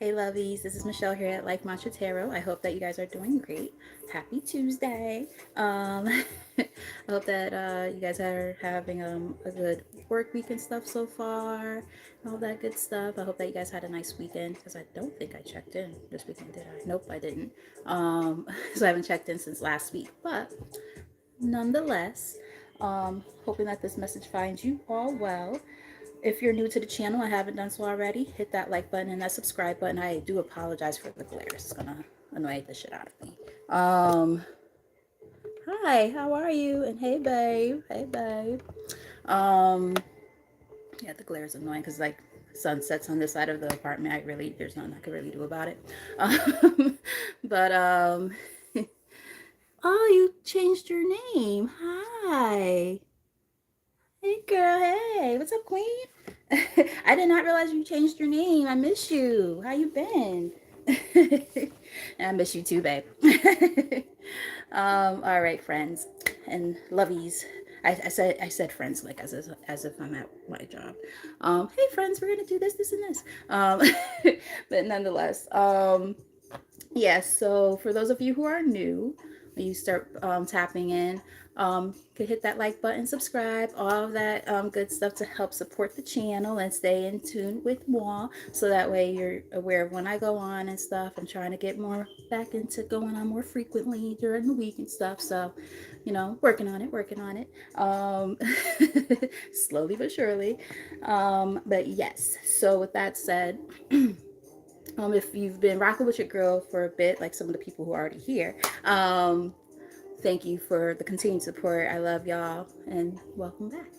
Hey lovies, this is Michelle here at Life Mantra Tarot. I hope that you guys are doing great. Happy Tuesday. I hope that you guys are having a good work week and stuff so far. All that good stuff. I hope that you guys had a nice weekend because I don't think I checked in this weekend, did I? Nope, I didn't. So I haven't checked in since last week. But nonetheless, hoping that this message finds you all well. If you're new to the channel, I haven't done so already, hit that like button and that subscribe button. I do apologize for the glare. It's gonna annoy the shit out of me. Um, Hi, how are you? And hey, babe. Hey, babe. Um, yeah, the glare is annoying because like sun sets on this side of the apartment. There's nothing I could really do about it. But oh, you changed your name. Hi. Hey girl, hey, what's up, Queen? I did not realize you changed your name. I miss you. How you been? And I miss you too, babe. All right, friends and lovies. I said friends like as if I'm at my job. Hey friends, we're gonna do this, and this. But nonetheless, yeah, so for those of you who are new, when you start tapping in, could hit that like button, subscribe, all of that good stuff to help support the channel and stay in tune with more. So that way you're aware of when I go on and stuff. I'm trying to get more back into going on more frequently during the week and stuff. So, working on it, working on it. Slowly but surely. But yes, so with that said, if you've been rocking with your girl for a bit, like some of the people who are already here, thank you for the continued support. I love y'all and welcome back.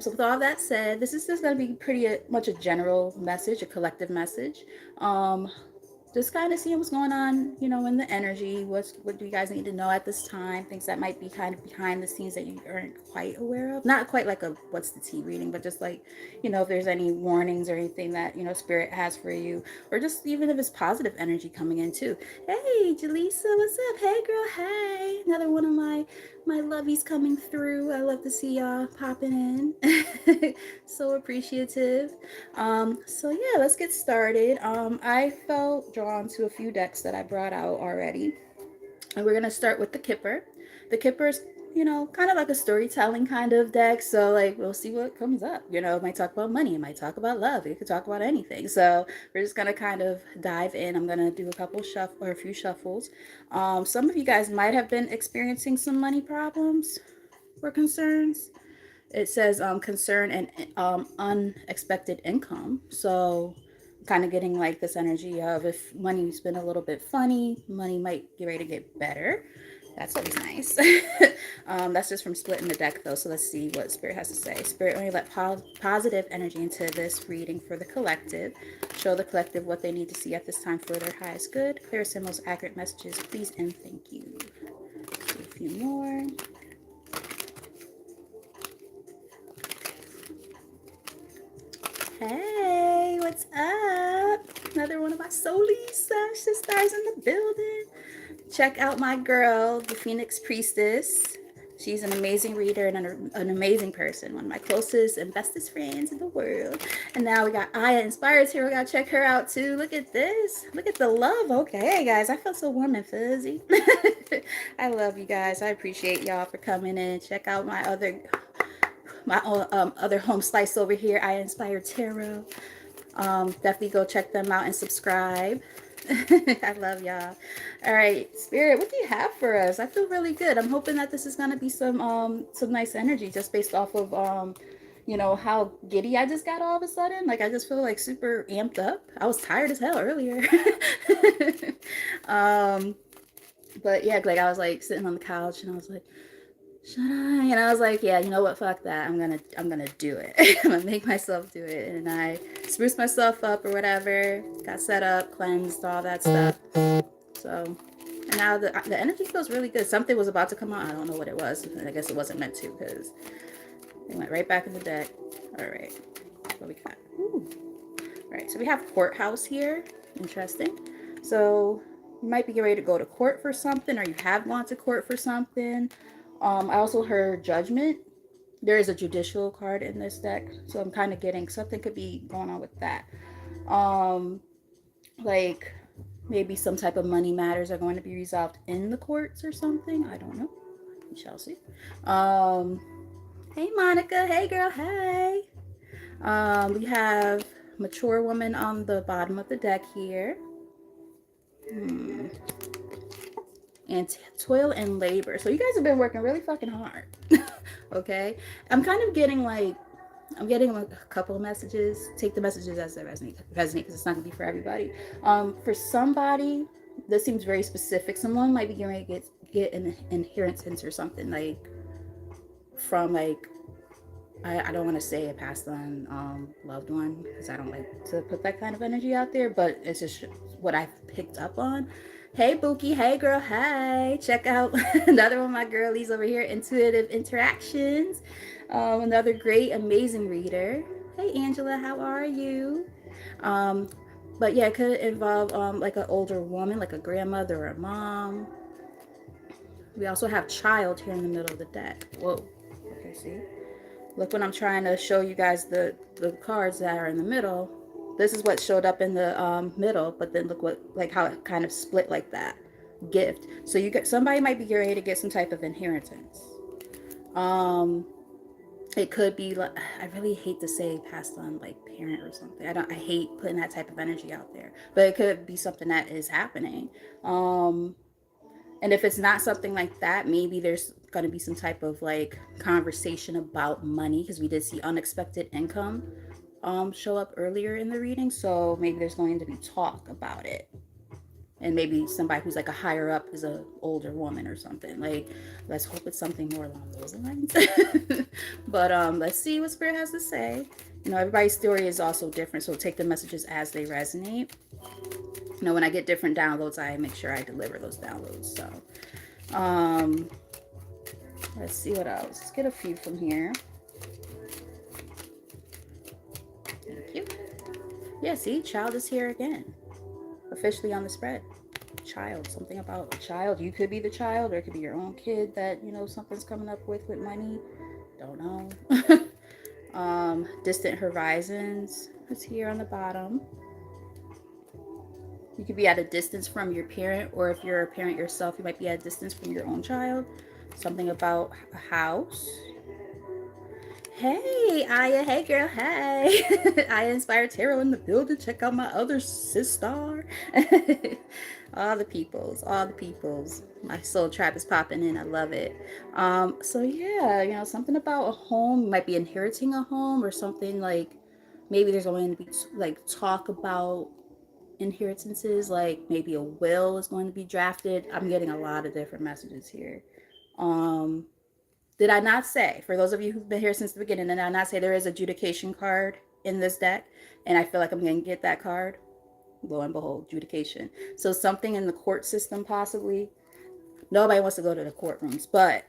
So with all that said, this is just going to be pretty much a general message, a collective message. Um, just kind of seeing what's going on, in the energy. What do you guys need to know at this time? Things that might be kind of behind the scenes that you aren't quite aware of. Not quite like a what's the tea reading, but just like, if there's any warnings or anything that, spirit has for you, or just even if it's positive energy coming in too. Hey, Jaleesa, what's up? Hey girl, hey. Another one of my lovies coming through. I love to see y'all popping in. So appreciative. So yeah, let's get started. I felt drawn to a few decks that I brought out already. And we're gonna start with the Kipper. The Kipper's, kind of like a storytelling kind of deck. So like we'll see what comes up. It might talk about money, it might talk about love, it could talk about anything. So we're just gonna kind of dive in. I'm gonna do a few shuffles. Some of you guys might have been experiencing some money problems or concerns. It says concern and unexpected income. So kind of getting like this energy of if money's been a little bit funny, money might get ready to get better. That's always nice. That's just from splitting the deck though. So let's see what Spirit has to say. Spirit, only let positive energy into this reading for the collective. Show the collective what they need to see at this time for their highest good. Clearest and most accurate messages, please and thank you. Do a few more. Hey, what's up? Another one of my Solis sisters in the building. Check out my girl, the Phoenix Priestess. She's an amazing reader and an amazing person. One of my closest and bestest friends in the world. And now we got Aya Inspires here. We gotta check her out too. Look at this. Look at the love. Okay, guys, I feel so warm and fuzzy. I love you guys. I appreciate y'all for coming in. Check out my other home slice over here, I Inspire Tarot. Definitely go check them out and subscribe. I love y'all. All right, Spirit, what do you have for us? I feel really good. I'm hoping that this is gonna be some nice energy just based off of how giddy I just got all of a sudden. Like I just feel like super amped up. I was tired as hell earlier. um, but yeah, like I was like sitting on the couch and I was like, should I? And I was like, yeah, you know what? Fuck that. I'm gonna do it. I'm gonna make myself do it. And I spruced myself up or whatever. Got set up, cleansed, all that stuff. So, and now the energy feels really good. Something was about to come out. I don't know what it was. I guess it wasn't meant to because it went right back in the deck. All right, what we got? Ooh. All right, so we have courthouse here. Interesting. So you might be ready to go to court for something, or you have gone to court for something. I also heard judgment. There is a judicial card in this deck, so I'm kind of getting something could be going on with that. Um, like maybe some type of money matters are going to be resolved in the courts or something. I don't know. We shall see. Um, hey Monica. Hey girl. Hey. We have mature woman on the bottom of the deck here. Hmm. And toil and labor. So you guys have been working really fucking hard. Okay. I'm kind of getting like I'm getting like a couple of messages. Take the messages as they resonate because it's not gonna be for everybody. For somebody, this seems very specific. Someone might be getting ready to get an inheritance or something like from like I don't want to say a passed on loved one because I don't like to put that kind of energy out there, but it's just what I've picked up on. Hey Bookie, hey girl, hey. Check out another one of my girlies over here, Intuitive Interactions. Another great, amazing reader. Hey Angela, how are you? Um, but yeah, it could involve like an older woman, like a grandmother or a mom. We also have child here in the middle of the deck. Whoa. Okay, see? Look when I'm trying to show you guys the cards that are in the middle. This is what showed up in the middle, but then look what like how it kind of split like that. Gift. So you get somebody might be ready to get some type of inheritance. Um, it could be like I really hate to say passed on like parent or something. I hate putting that type of energy out there, but it could be something that is happening. Um, and if it's not something like that, maybe there's going to be some type of like conversation about money because we did see unexpected income show up earlier in the reading. So maybe there's going to be talk about it. And maybe somebody who's like a higher up is a older woman or something. Like, let's hope it's something more along those lines. But let's see what Spirit has to say. You know, everybody's story is also different, so take the messages as they resonate. You know, when I get different downloads, I make sure I deliver those downloads. So, let's see what else. Let's get a few from here. Thank you. Yeah, see, child is here again. Officially on the spread. Child, something about a child. You could be the child, or it could be your own kid that, you know, something's coming up with money. Don't know. Distant horizons is here on the bottom. You could be at a distance from your parent, or if you're a parent yourself, you might be at a distance from your own child. Something about a house. Hey, Aya. Hey, girl. Hey. Aya Inspired Tarot in the building. Check out my other sister. All the peoples. All the peoples. My soul trap is popping in. I love it. So, yeah, you know, something about a home. You might be inheriting a home or something like maybe there's going to be like talk about inheritances, like maybe a will is going to be drafted. I'm getting a lot of different messages here. Um, did I not say, for those of you who've been here since the beginning, did I not say there is a adjudication card in this deck? And I feel like I'm going to get that card. Lo and behold, adjudication. So something in the court system, possibly. Nobody wants to go to the courtrooms, but,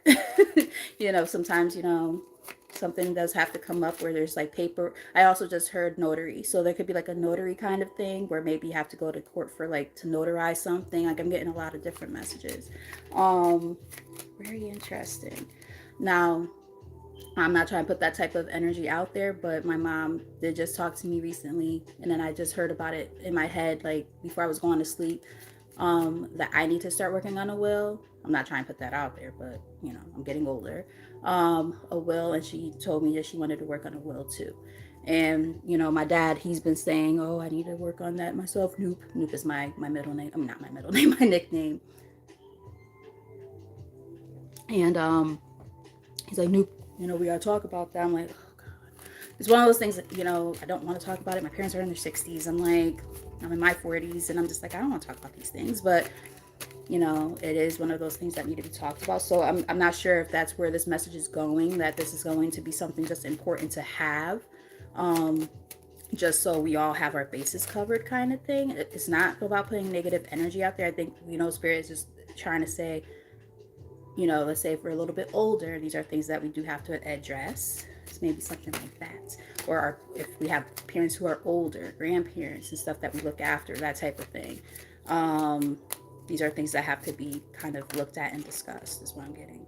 you know, sometimes, you know, something does have to come up where there's like paper. I also just heard notary. So there could be like a notary kind of thing where maybe you have to go to court for like to notarize something. Like I'm getting a lot of different messages. Very interesting. Now, I'm not trying to put that type of energy out there, but my mom did just talk to me recently, and then I just heard about it in my head, like before I was going to sleep, that I need to start working on a will. I'm not trying to put that out there, but you know, I'm getting older. A will, and she told me that she wanted to work on a will too. And you know, my dad, he's been saying, "Oh, I need to work on that myself." Noop, Noop is my middle name. I'm not my middle name, my nickname. And he's like, "Noop, you know, we gotta talk about that." I'm like, oh God. It's one of those things that, you know, I don't want to talk about it. My parents are in their 60s. I'm like, I'm in my 40s, and I'm just like, I don't want to talk about these things. But, you know, it is one of those things that need to be talked about. So I'm not sure if that's where this message is going, that this is going to be something just important to have. Just so we all have our bases covered kind of thing. It's not about putting negative energy out there. I think, you know, Spirit is just trying to say, you know, let's say if we're a little bit older, these are things that we do have to address. It's maybe something like that. Or if we have parents who are older, grandparents and stuff that we look after, that type of thing. These are things that have to be kind of looked at and discussed, is what I'm getting.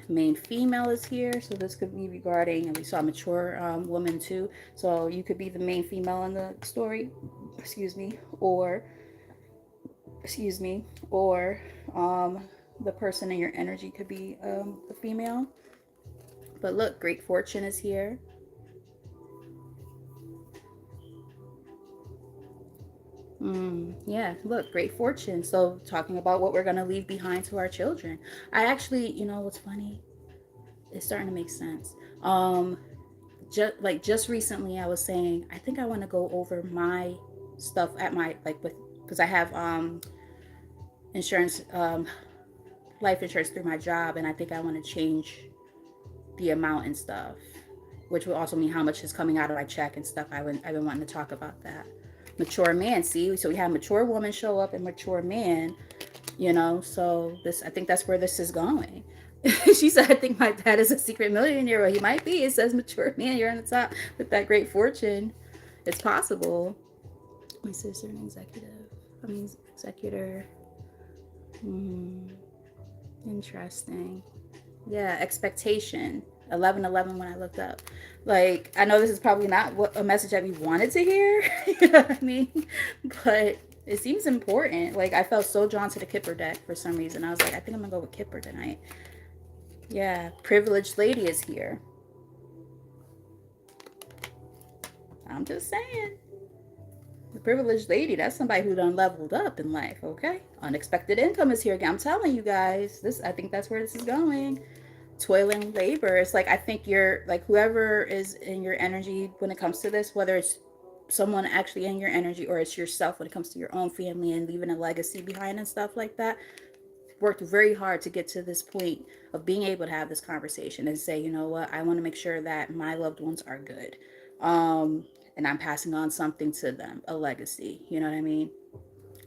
Main female is here, so this could be regarding, and we saw a mature woman too, so you could be the main female in the story. excuse me, or excuse me, or the person in your energy could be a female. But look, great fortune is here. Yeah, look, great fortune. So, talking about what we're going to leave behind to our children. I actually, you know, what's funny? It's starting to make sense. Just recently, I was saying, I think I want to go over my stuff at my, like, with, because I have insurance, life insurance through my job, and I think I want to change the amount and stuff, which will also mean how much is coming out of my check and stuff. I've been wanting to talk about that. Mature man, see, so we have mature woman show up and mature man, you know. So this, I think that's where this is going. She said, "I think my dad is a secret millionaire." Well, he might be. It says mature man. You're on the top with that great fortune. It's possible. My sister, an executive. I mean, executor. Interesting. Yeah, expectation. 11:11 when I looked up. Like, I know this is probably not what a message that we wanted to hear. You know what I mean? But it seems important. Like, I felt so drawn to the Kipper deck for some reason. I was like, I think I'm gonna go with Kipper tonight. Yeah, privileged lady is here. I'm just saying. The privileged lady, that's somebody who done leveled up in life, okay? Unexpected income is here again. I'm telling you guys, this, I think that's where this is going. Toiling labor. It's like, I think you're like, whoever is in your energy when it comes to this, whether it's someone actually in your energy or it's yourself when it comes to your own family and leaving a legacy behind and stuff like that, worked very hard to get to this point of being able to have this conversation and say, you know what, I want to make sure that my loved ones are good. And I'm passing on something to them, a legacy, you know what I mean?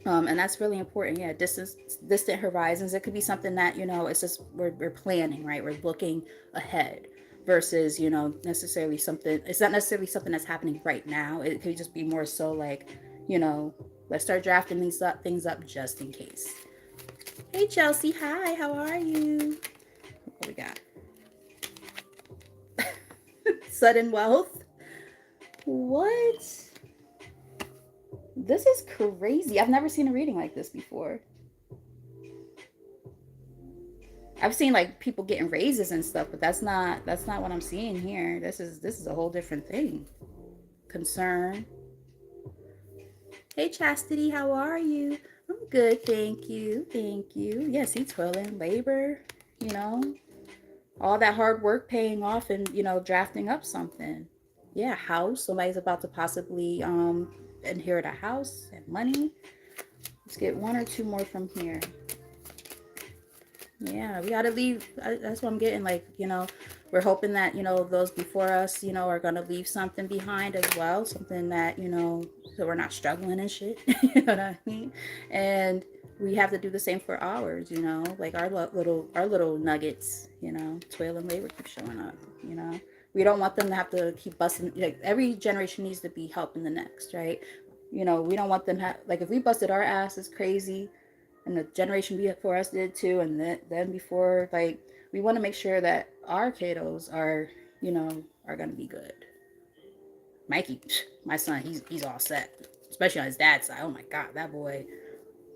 And that's really important. Yeah, distant horizons. It could be something that, you know, it's just we're planning, right? We're looking ahead versus, you know, necessarily something. It's not necessarily something that's happening right now. It could just be more so like, you know, let's start drafting things up just in case. Hey Chelsea, hi. How are you? What we got? Sudden wealth. What? This is crazy. I've never seen a reading like this before. I've seen like people getting raises and stuff, but that's not what I'm seeing here. This is a whole different thing. Concern. Hey Chastity, how are you? I'm good, thank you. Thank you. Yes, he's toiling labor, you know. All that hard work paying off and, you know, drafting up something. Yeah, house. Somebody's about to possibly inherit a house and money. Let's get one or two more from here. Yeah, we gotta leave. That's what I'm getting. Like, you know, we're hoping that, you know, those before us, you know, are gonna leave something behind as well. Something that, you know, so we're not struggling and shit. You know what I mean? And we have to do the same for ours, you know, like our little nuggets, you know, toil and labor keep showing up, you know. We don't want them to have to keep busting. Like, every generation needs to be helping the next, right? You know, we don't want them like, if we busted our asses crazy and the generation before us did too, and then before, like, we want to make sure that our kiddos are, you know, are gonna be good. Mikey, my son, he's all set, especially on his dad's side. Oh my god, that boy,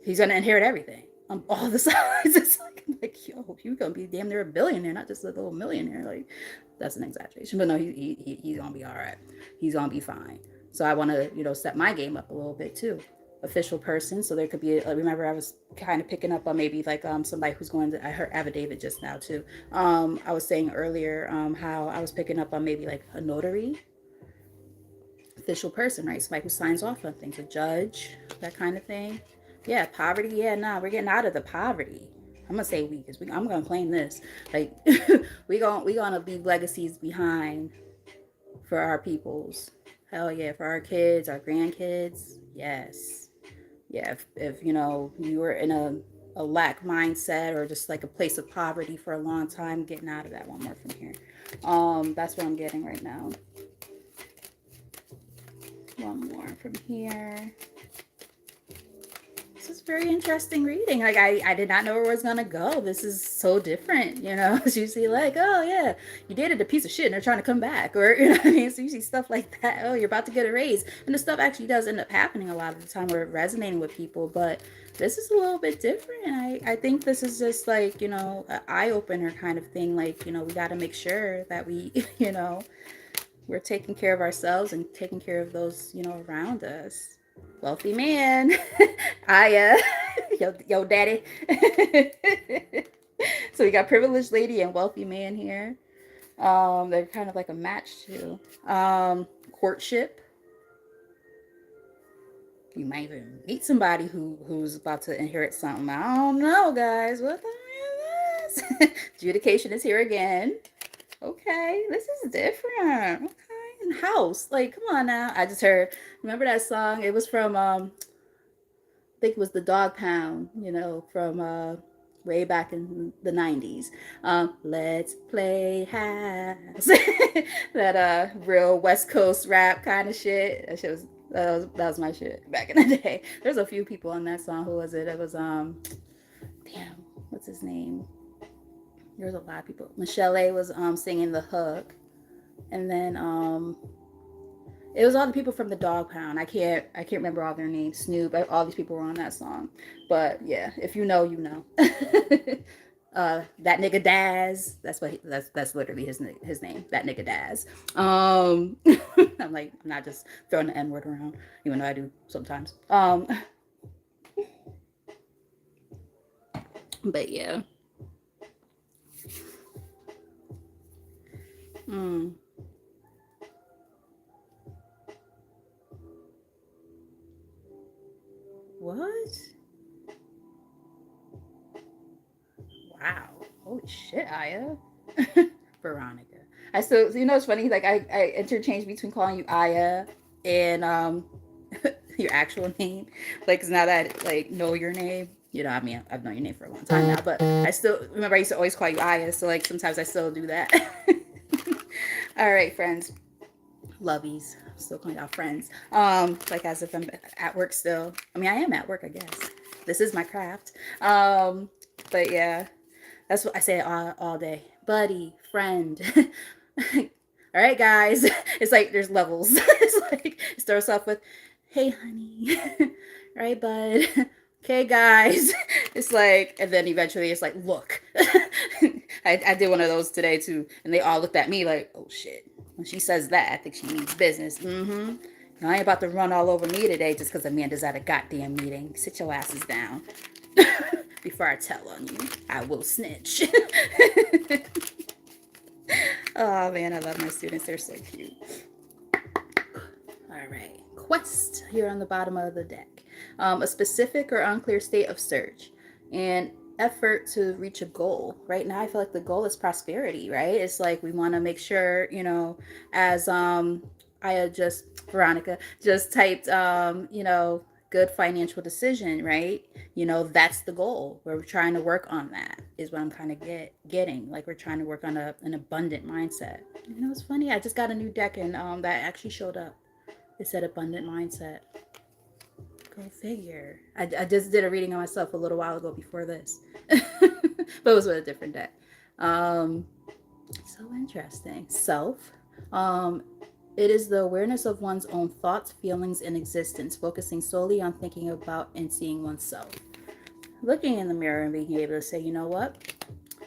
he's gonna inherit everything on all the sides. It's like, yo, you're gonna be damn near a billionaire, not just a little millionaire. Like, that's an exaggeration, but no, he's gonna be all right. He's gonna be fine. So I want to, you know, set my game up a little bit too. Official person, so there could be. Remember, I was kind of picking up on maybe like somebody who's going to. I heard affidavit just now too. I was saying earlier how I was picking up on maybe like a notary, official person, right? Somebody who signs off on things, a judge, that kind of thing. Yeah, poverty. Yeah, nah, we're getting out of the poverty. I'm gonna say we, because I'm gonna claim this. Like, we gonna leave legacies behind for our peoples. Hell yeah, for our kids, our grandkids. Yes. Yeah, if you know, you were in a lack mindset or just like a place of poverty for a long time, getting out of that. One more from here. That's what I'm getting right now. One more from here. This is very interesting reading. Like I did not know where it was gonna go. This is so different, you know. It's usually like, oh yeah, you dated a piece of shit and they're trying to come back, or you know what I mean. It's usually stuff like that. Oh, you're about to get a raise, and the stuff actually does end up happening a lot of the time, where resonating with people. But this is a little bit different. I think this is just like, you know, an eye opener kind of thing. Like, you know, we got to make sure that we you know, we're taking care of ourselves and taking care of those, you know, around us. Wealthy man. I yo daddy. So we got privileged lady and wealthy man here. They're kind of like a match too. Courtship. You might even meet somebody who's about to inherit something. I don't know, guys. What the hell is this? Adjudication is here again. Okay, this is different. Okay, and house. Like, come on now. I just heard. Remember that song? It was from I think it was the Dog Pound, you know, from way back in the 90s. Let's play house. That real West Coast rap kind of shit. That shit was that was my shit back in the day. There's a few people on that song. Who was it? It was damn, what's his name? There's a lot of people. Michelle A was singing the hook. And then it was all the people from the Dog Pound. I can't remember all their names. Snoop, all these people were on that song. But yeah, if you know, you know. That nigga Daz. That's literally his name. That nigga Daz. I'm like, I'm not just throwing the N word around, even though I do sometimes. But yeah. Mm. What? Wow. Holy shit, Aya. Veronica. I still, you know, it's funny. Like I interchange between calling you Aya and your actual name. Like, 'cause now that I like know your name, you know, I mean, I've known your name for a long time now, but I still remember I used to always call you Aya. So like sometimes I still do that. All right, friends, lovies. I'm still calling y'all friends. Like as if I'm at work still. I mean, I am at work, I guess. This is my craft. But yeah, that's what I say all day. Buddy, friend. All right, guys. It's like there's levels. It's like it starts off with, "Hey, honey." All right, bud. Okay, guys. It's like, and then eventually it's like, "Look." I did one of those today too, and they all looked at me like, "Oh shit." When she says that, I think she means business. Mm-hmm. I ain't about to run all over me today just because Amanda's at a goddamn meeting. Sit your asses down. Before I tell on you, I will snitch. Oh man, I love my students. They're so cute. All right. Quest here on the bottom of the deck. A specific or unclear state of search and effort to reach a goal. Right now, I feel like the goal is prosperity, right? It's like we want to make sure, you know, as I had just, Veronica, just typed, you know, good financial decision, right? You know, that's the goal. We're trying to work on that is what I'm kind of getting. Like we're trying to work on an abundant mindset. You know, it's funny. I just got a new deck and that actually showed up. It said abundant mindset. Go figure. I just did a reading on myself a little while ago before this, but it was with a different deck. Um, so interesting. Self. Um, it is the awareness of one's own thoughts, feelings, and existence, focusing solely on thinking about and seeing oneself. Looking in the mirror and being able to say, you know what?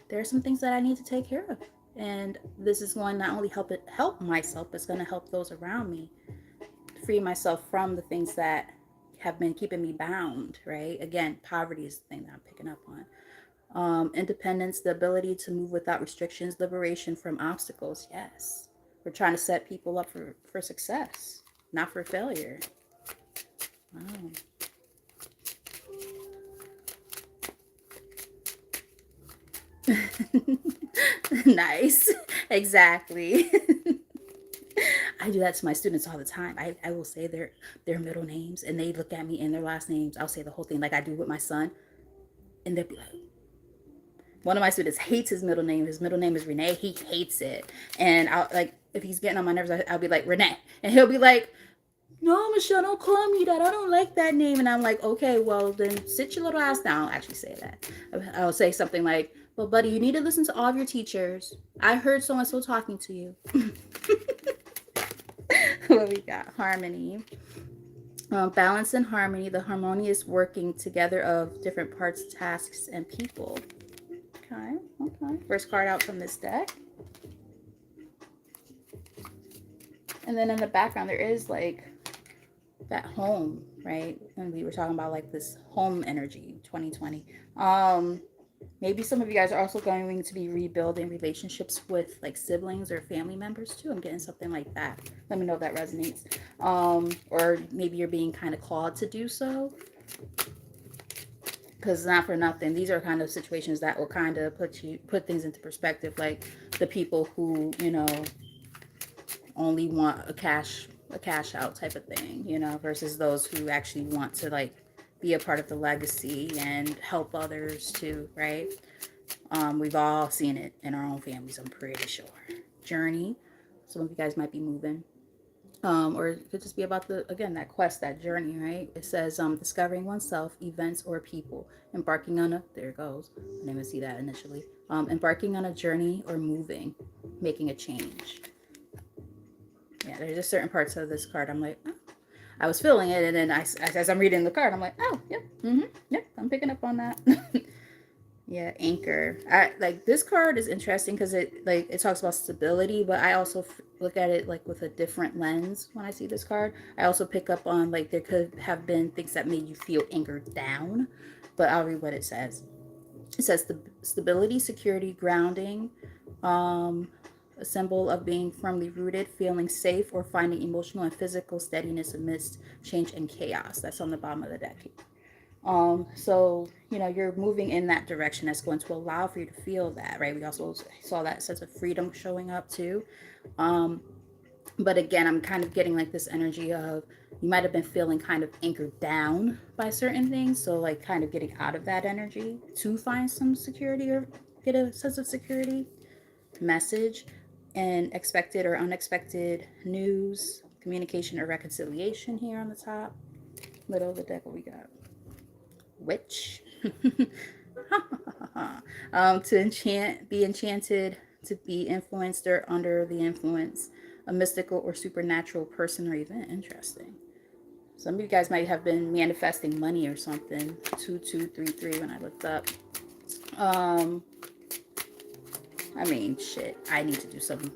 There are some things that I need to take care of. And this is going to not only help myself, but it's going to help those around me. Free myself from the things that have been keeping me bound, right? Again, poverty is the thing that I'm picking up on. Independence, the ability to move without restrictions, liberation from obstacles. Yes. We're trying to set people up for success, not for failure. Wow. Nice. Exactly. I do that to my students all the time. I will say their middle names and they look at me in their last names. I'll say the whole thing like I do with my son. And they'll be like, one of my students hates his middle name. His middle name is Renee. He hates it. And I'll like, if he's getting on my nerves, I'll be like, Renee. And he'll be like, no, Michelle, don't call me that. I don't like that name. And I'm like, okay, well, then sit your little ass down. I'll actually say that. I'll say something like, well, buddy, you need to listen to all of your teachers. I heard so and so talking to you. What we got? Harmony. Balance and harmony, the harmonious working together of different parts, tasks, and people. Okay, okay. First card out from this deck. And then in the background, there is like that home, right? And we were talking about like this home energy 2020. Maybe some of you guys are also going to be rebuilding relationships with like siblings or family members too. I'm getting something like that. Let me know if that resonates. Or maybe you're being kind of called to do so. Because not for nothing, these are kind of situations that will kind of put things into perspective. Like the people who, only want a cash out type of thing, versus those who actually want to like be a part of the legacy and help others too, right? We've all seen it in our own families, I'm pretty sure. Journey. Some of you guys might be moving. Or it could just be about that quest, that journey, right? It says discovering oneself, events, or people, embarking on a, there it goes. I didn't even see that initially. Embarking on a journey or moving, making a change. Yeah, there's just certain parts of this card I'm like, oh. I was feeling it, and then as I'm reading the card, I'm like, oh, yep, yep, I'm picking up on that. Yeah, anchor. I like this card is interesting because it talks about stability, but I also look at it like with a different lens when I see this card. I also pick up on like there could have been things that made you feel anchored down, but I'll read what it says. It says the stability, security, grounding, um, a symbol of being firmly rooted, feeling safe, or finding emotional and physical steadiness amidst change and chaos. That's on the bottom of the deck. So you're moving in that direction that's going to allow for you to feel that, right? We also saw that sense of freedom showing up too. Um, but again, I'm kind of getting like this energy of you might have been feeling kind of anchored down by certain things. So like kind of getting out of that energy to find some security or get a sense of security. Message and expected or unexpected news, communication or reconciliation here on the top. Middle of the deck, what we got? Witch. To be enchanted, to be influenced or under the influence, a mystical or supernatural person or event. Interesting. Some of you guys might have been manifesting money or something. 2233 when I looked up. Um, I mean, shit. I need to do some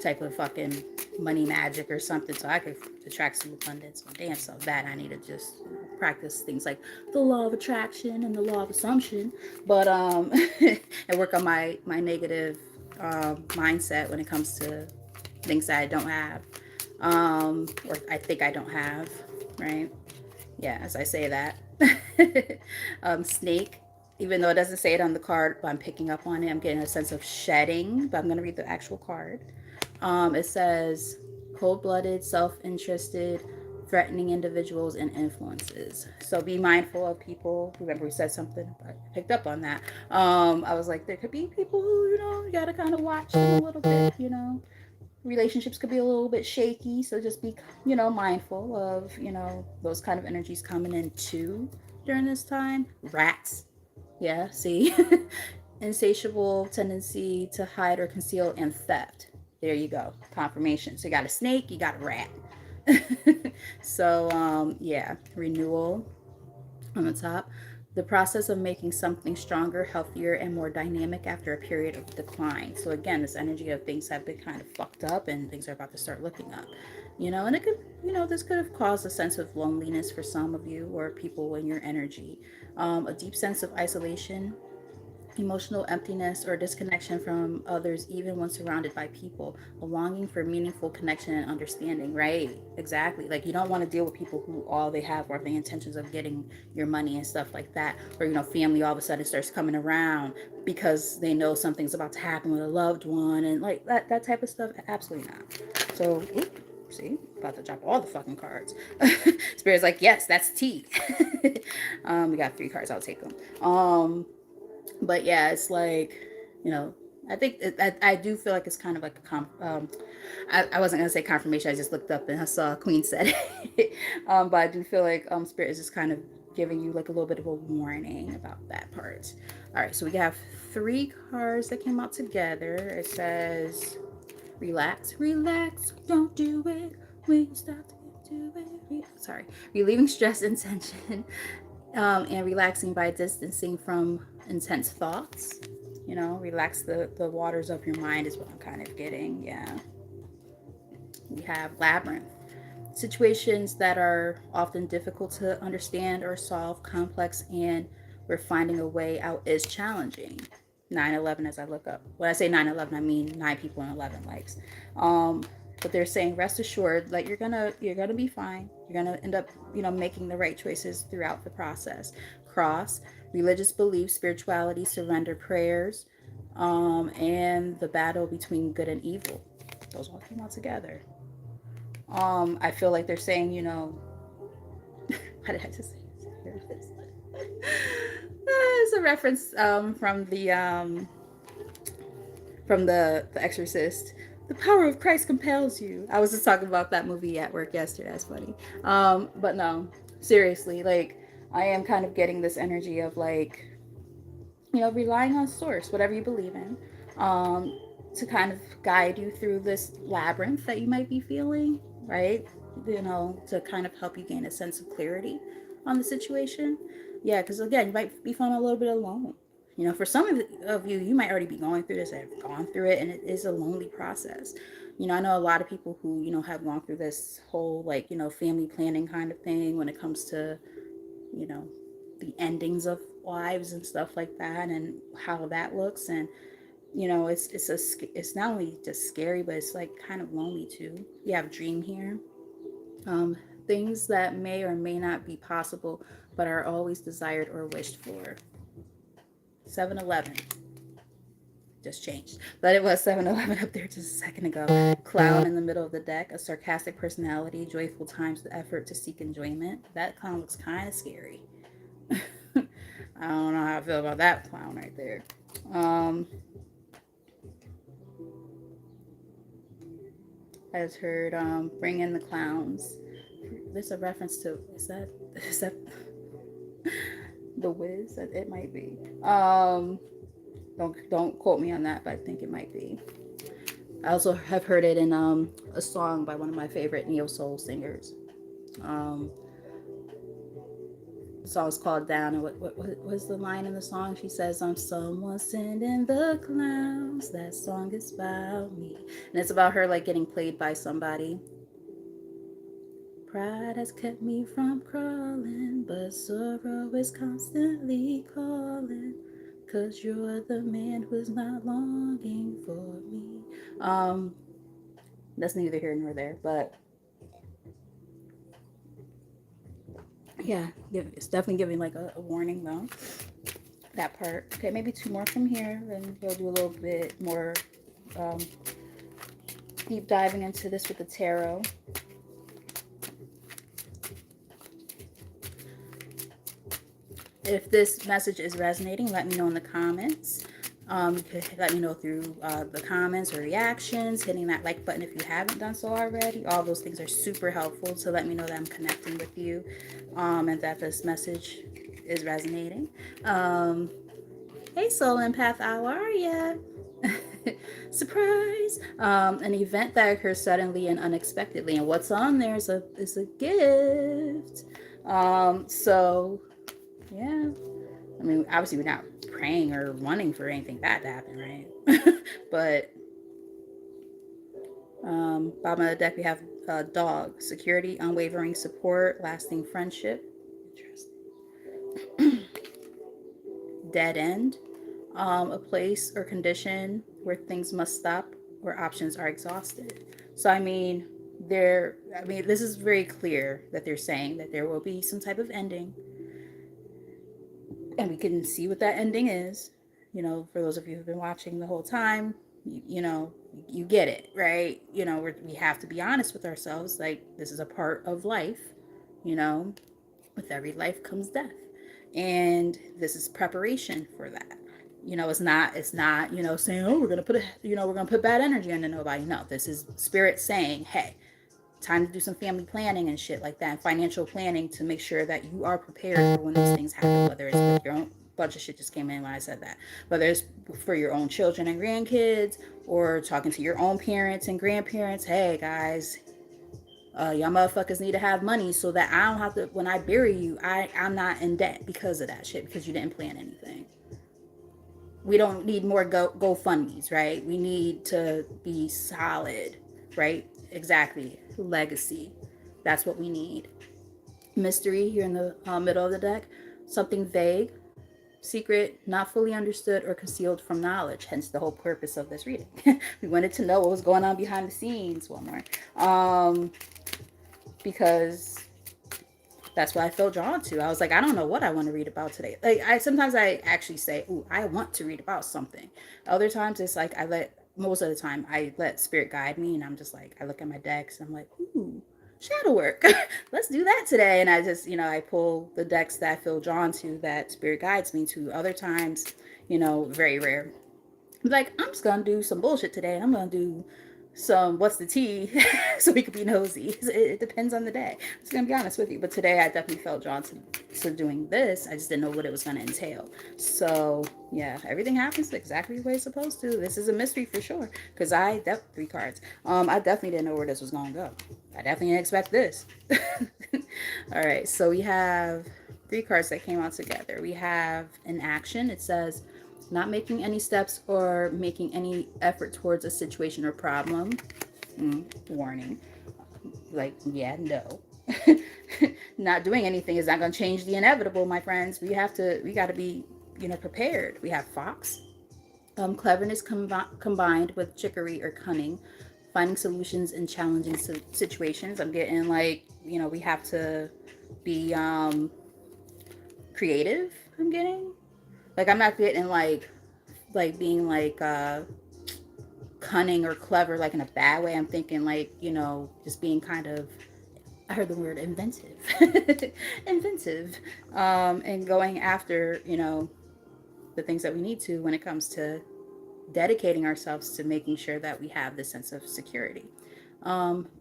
type of fucking money magic or something so I could attract some abundance. Damn, so bad. I need to just practice things like the law of attraction and the law of assumption, but and work on my negative mindset when it comes to things that I don't have, or I think I don't have, right? Yeah, as I say that. Snake, even though it doesn't say it on the card, but I'm picking up on it. I'm getting a sense of shedding, but I'm going to read the actual card. It says cold blooded, self interested, threatening individuals and influences. So be mindful of people. Remember, we said something, but I picked up on that. I was like, there could be people who, you got to kind of watch them a little bit. Relationships could be a little bit shaky, so just be mindful of those kind of energies coming in too during this time. Rats, yeah, see. Insatiable tendency to hide or conceal and theft. There you go, confirmation. So you got a snake, you got a rat. So yeah, renewal on the top. The process of making something stronger, healthier, and more dynamic after a period of decline. So again, this energy of things have been kind of fucked up and things are about to start looking up. And it could, this could have caused a sense of loneliness for some of you or people in your energy. A deep sense of isolation, emotional emptiness or disconnection from others, even when surrounded by people, a longing for meaningful connection and understanding, right? Exactly. Like you don't want to deal with people who all they have are the intentions of getting your money and stuff like that, or family all of a sudden starts coming around because they know something's about to happen with a loved one and like that type of stuff. Absolutely not. So see, about to drop all the fucking cards. Spirit's like, yes, that's tea. We got 3 cards, I'll take them. But yeah, it's like, I think I do feel like it's kind of like I wasn't gonna say confirmation. I just looked up and I saw Queen said it. But I do feel like Spirit is just kind of giving you like a little bit of a warning about that part. All right, so we have three cards that came out together. It says, relax, relax, don't do it. When you stop to do it. Sorry, relieving stress and tension, and relaxing by distancing from intense thoughts. You know, relax the waters of your mind is what I'm kind of getting. Yeah. We have labyrinth. Situations that are often difficult to understand or solve, complex, and where finding a way out is challenging. 9/11 as I look up. When I say 9/11, I mean 9 people and 11 likes. Um, but they're saying rest assured, like you're gonna be fine. You're gonna end up, making the right choices throughout the process. Cross, religious beliefs, spirituality, surrender, prayers, and the battle between good and evil. Those all came out together. I feel like they're saying, how did I just say this? It's a reference from the Exorcist. The power of Christ compels you. I was just talking about that movie at work yesterday. That's funny. But no, seriously, like I am kind of getting this energy of like, relying on source, whatever you believe in, to kind of guide you through this labyrinth that you might be feeling, right? To kind of help you gain a sense of clarity on the situation. Yeah, because again, you might be feeling a little bit alone. For some of you, you might already be going through this or have gone through it, and it is a lonely process. I know a lot of people who, have gone through this whole, like, family planning kind of thing when it comes to, you know, the endings of lives and stuff like that and how that looks. And it's not only just scary, but it's like kind of lonely too. You have dream here. um, Things that may or may not be possible but are always desired or wished for. 7-Eleven just changed, but it was 7-Eleven up there just a second ago. Clown in the middle of the deck, a sarcastic personality, joyful times the effort to seek enjoyment. That clown looks kind of scary. I don't know how I feel about that clown right there. Um, I just heard bring in the clowns. There's a reference to is that the Wiz? It might be. Don't quote me on that, but I think it might be. I also have heard it in a song by one of my favorite neo soul singers. Um, the song's called Down, and what was the line in the song? She says, "I'm someone sending the clowns. That song is about me," and it's about her like getting played by somebody. Pride has kept me from crawling, but sorrow is constantly calling. 'Cause you're the man who's not longing for me. Um, that's neither here nor there, but yeah, it's definitely giving like a warning though. That part. Okay, maybe two more from here, and we'll do a little bit more um, deep diving into this with the tarot. If this message is resonating, let me know in the comments. You could let me know through the comments or reactions, hitting that like button if you haven't done so already. All those things are super helpful to let me know that I'm connecting with you, and that this message is resonating. Hey, Soul Empath, how are ya? Surprise! An event that occurs suddenly and unexpectedly, and what's on there is a gift. So yeah, I mean, obviously we're not praying or wanting for anything bad to happen, right? But bottom of the deck we have dog, security, unwavering support, lasting friendship. Interesting. Dead end, a place or condition where things must stop, where options are exhausted. So this is very clear that they're saying that there will be some type of ending, and we can see what that ending is. For those of you who've been watching the whole time, you get it, right? We have to be honest with ourselves. Like, this is a part of life. You know, with every life comes death, and this is preparation for that. It's not, saying, oh, we're gonna put bad energy into nobody. No, this is spirit saying, hey, time to do some family planning and shit like that, and financial planning to make sure that you are prepared for when those things happen, whether it's with your own bunch of shit just came in when I said that, whether it's for your own children and grandkids, or talking to your own parents and grandparents. Hey guys, y'all motherfuckers need to have money so that I don't have to, when I bury you, I'm not in debt because of that shit, because you didn't plan anything. We don't need more GoFundMe's, right? We need to be solid, right? Exactly. Legacy. That's what we need. Mystery here in the middle of the deck. Something vague, secret, not fully understood, or concealed from knowledge. Hence the whole purpose of this reading. We wanted to know what was going on behind the scenes. One more. Because that's what I felt drawn to. I was like, I don't know what I want to read about today. Like, sometimes I actually say, "Ooh, I want to read about something." Other times it's like most of the time I let spirit guide me, and I'm just like, I look at my decks and I'm like, "Ooh, shadow work. Let's do that today." And I just, I pull the decks that I feel drawn to, that spirit guides me to. Other times, very rare, like, I'm just gonna do some bullshit today, and I'm gonna do some what's the tea so we could be nosy. It depends on the day. I'm just gonna be honest with you. But today I definitely felt drawn to doing this. I just didn't know what it was gonna entail. So yeah, everything happens exactly the way it's supposed to. This is a mystery for sure. Cause I dealt 3 cards. I definitely didn't know where this was gonna go. I definitely didn't expect this. All right, so we have 3 cards that came out together. We have an action. It says not making any steps or making any effort towards a situation or problem. Warning. Like, yeah, no. Not doing anything is not going to change the inevitable, my friends. We got to be, prepared. We have fox. Cleverness combined with trickery or cunning. Finding solutions in challenging situations. I'm getting like, we have to be creative. I'm getting. Like, I'm not getting like being like cunning or clever, like in a bad way. I'm thinking like, just being kind of, I heard the word inventive. Inventive. And going after, the things that we need to when it comes to dedicating ourselves to making sure that we have this sense of security.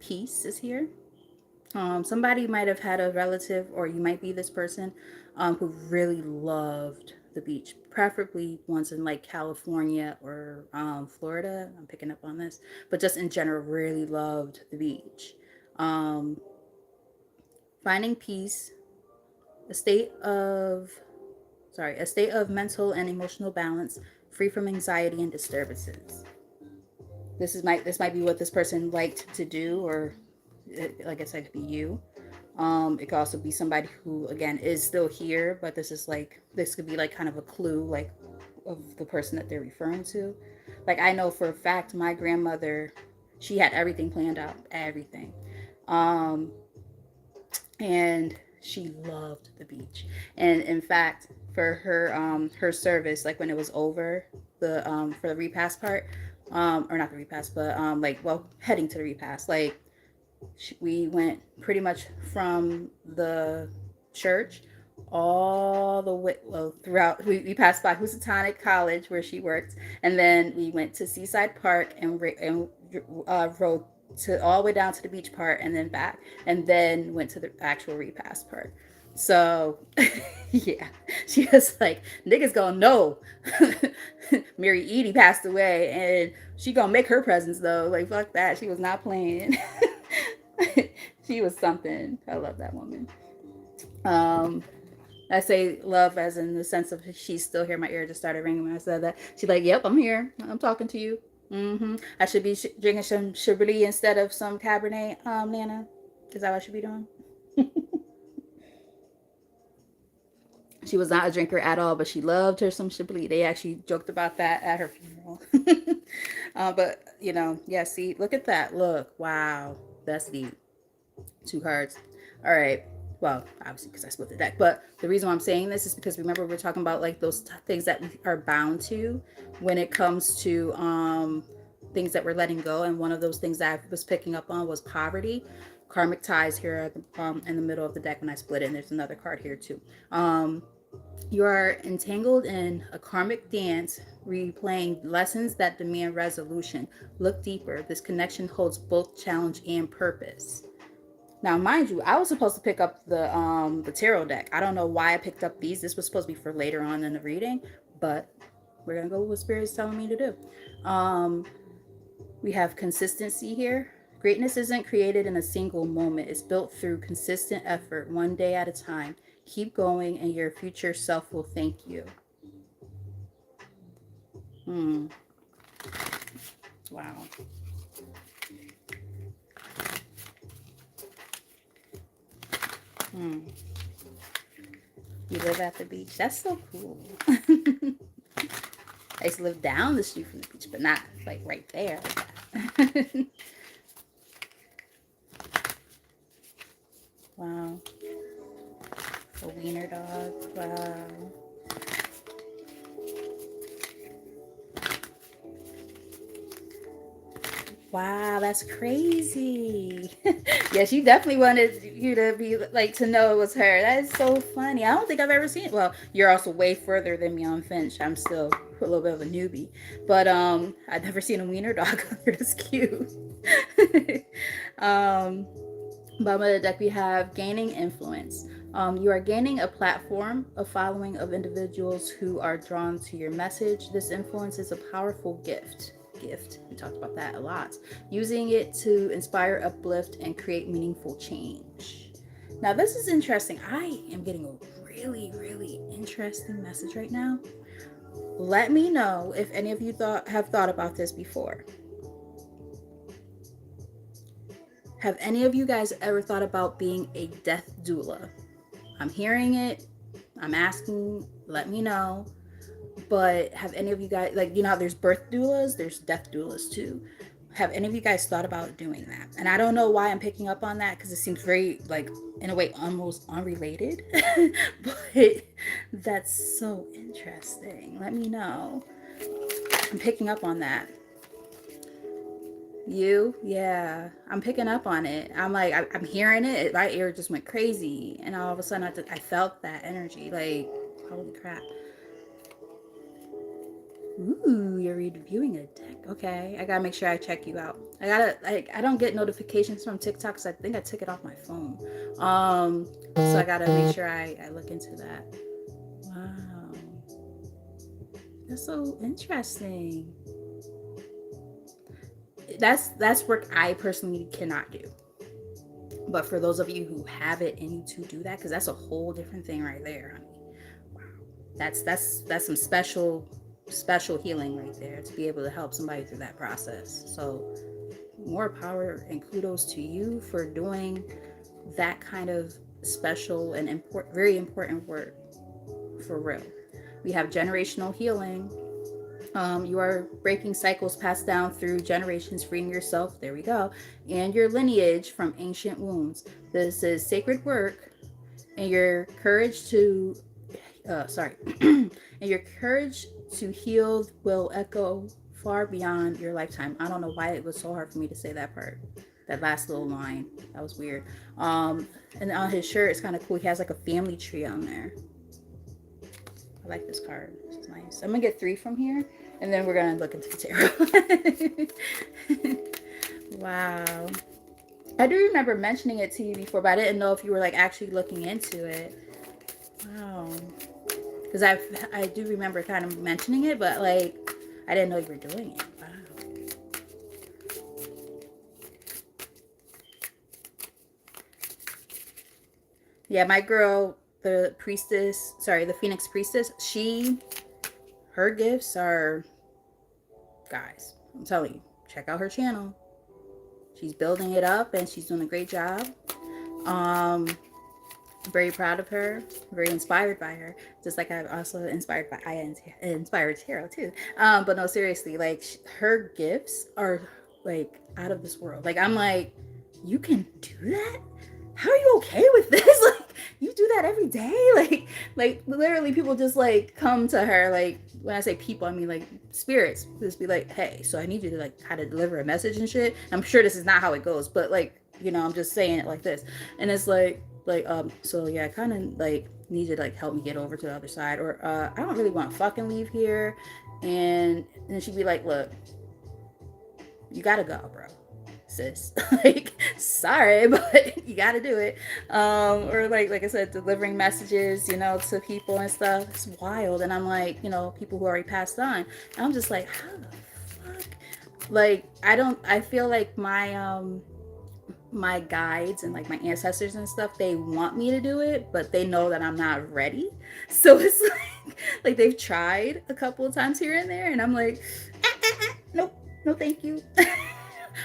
Peace is here. Somebody might have had a relative, or you might be this person, who really loved the beach, preferably ones in like California or Florida. I'm picking up on this, but just in general, really loved the beach. Um, Finding peace, a state of a state of mental and emotional balance, free from anxiety and disturbances. This might be what this person liked to do, or like I said, it could be you. It could also be somebody who, again, is still here, but this could be like kind of a clue, like, of the person that they're referring to. Like, I know for a fact my grandmother, she had everything planned out, everything. Um, and she loved the beach. And in fact, for her service, like when it was over, the for the repast part, or not the repast, but like, well, heading to the repast, like, we went pretty much from the church all the way, well, throughout. We passed by Housatonic College where she worked, and then we went to Seaside Park and rode to all the way down to the beach part, and then back, and then went to the actual repast part. So yeah, she was like, niggas gonna know Mary Edie passed away, and she gonna make her presence though. Like, fuck that. She was not playing. She was something. I love that woman. Um, I say love as in the sense of she's still here. My ear just started ringing when I said that. She's like, "Yep, I'm here. I'm talking to you. I should be drinking some Chablis instead of some Cabernet, Nana. Is that what I should be doing?" She was not a drinker at all, but she loved her some Chablis. They actually joked about that at her funeral. But yeah. See, look at that. Look, wow, that's deep. 2 cards. All right. Well, obviously because I split the deck, but the reason why I'm saying this is because remember we're talking about like those things that we are bound to when it comes to things that we're letting go, and one of those things that I was picking up on was poverty. Karmic ties here at in the middle of the deck when I split it, and there's another card here too. You are entangled in a karmic dance, replaying lessons that demand resolution. Look deeper. This connection holds both challenge and purpose. Now, mind you, I was supposed to pick up the tarot deck. I don't know why I picked up these. This was supposed to be for later on in the reading, but we're gonna go with what Spirit's telling me to do. We have consistency here. Greatness isn't created in a single moment. It's built through consistent effort, one day at a time. Keep going, and your future self will thank you. Hmm. Wow. Hmm. You live at the beach. That's so cool. I used to live down the street from the beach, but not like right there. Like wow. A wiener dog. Wow. Wow, that's crazy. Yes, you definitely wanted you to be like to know it was her. That is so funny. I don't think I've ever seen it. Well, you're also way further than me on Finch. I'm still a little bit of a newbie. But I've never seen a wiener dog. That's cute. um Bottom of the deck, we have gaining influence. You are gaining a platform, a following of individuals who are drawn to your message. This influence is a powerful gift. We talked about that a lot. Using it to inspire, uplift, and create meaningful change. Now, this is interesting. I am getting a really, really interesting message right now. Let me know if any of you have thought about this before. Have any of you guys ever thought about being a death doula? I'm hearing it. I'm asking, let me know. But have any of you guys, like, you know how there's birth doulas, there's death doulas too. Have any of you guys thought about doing that? And I don't know why I'm picking up on that because it seems very, like, in a way, almost unrelated. But that's so interesting. Let me know. I'm picking up on that. You, yeah, I'm picking up on it. I'm like, I'm hearing it. My ear just went crazy, and all of a sudden, I felt that energy. Like, holy crap! Ooh, you're reviewing a deck. Okay, I gotta make sure I check you out. I don't get notifications from TikTok because I think I took it off my phone. So I gotta make sure I look into that. Wow, that's so interesting. That's work I personally cannot do. But for those of you who have it in you to do that, because that's a whole different thing right there, honey. Wow, that's some special healing right there to be able to help somebody through that process. So more power and kudos to you for doing that kind of special and very important work for real. We have generational healing. You are breaking cycles passed down through generations, freeing yourself, there we go, and your lineage from ancient wounds. This is sacred work, and your courage to, and your courage to heal will echo far beyond your lifetime. I don't know why it was so hard for me to say that part. That last little line. That was weird. And on his shirt, it's kind of cool. He has like a family tree on there. I like this card. This is nice. I'm gonna get 3 from here, and then we're gonna look into the tarot. Wow. I do remember mentioning it to you before, but I didn't know if you were like actually looking into it. Wow. Because I do remember kind of mentioning it, but like I didn't know you were doing it. Wow. Yeah, my girl, the Phoenix priestess, her gifts are, guys, I'm telling you, check out her channel. She's building it up and she's doing a great job. Very proud of her, very inspired by her. Just like I'm also inspired by inspired tarot too. But no, seriously, like her gifts are like out of this world. Like I'm like, you can do that? How are you okay with this? Like you do that every day? Like literally people just like come to her. Like when I say people, I mean like spirits. Just be like, hey, so I need you to like how to deliver a message and shit. I'm sure this is not how it goes, but like, you know, I'm just saying it like this. And it's like so yeah, kind of like need you to like help me get over to the other side, or I don't really want to fucking leave here. And then she'd be like, look, you gotta go, bro, sis. Like, sorry, but you gotta do it. Or like I said, delivering messages, to people and stuff. It's wild. And I'm like, people who already passed on. And I'm just like, how the fuck? Like, I feel like my guides and like my ancestors and stuff, they want me to do it, but they know that I'm not ready. So it's like they've tried a couple of times here and there, and I'm like, nope, no thank you.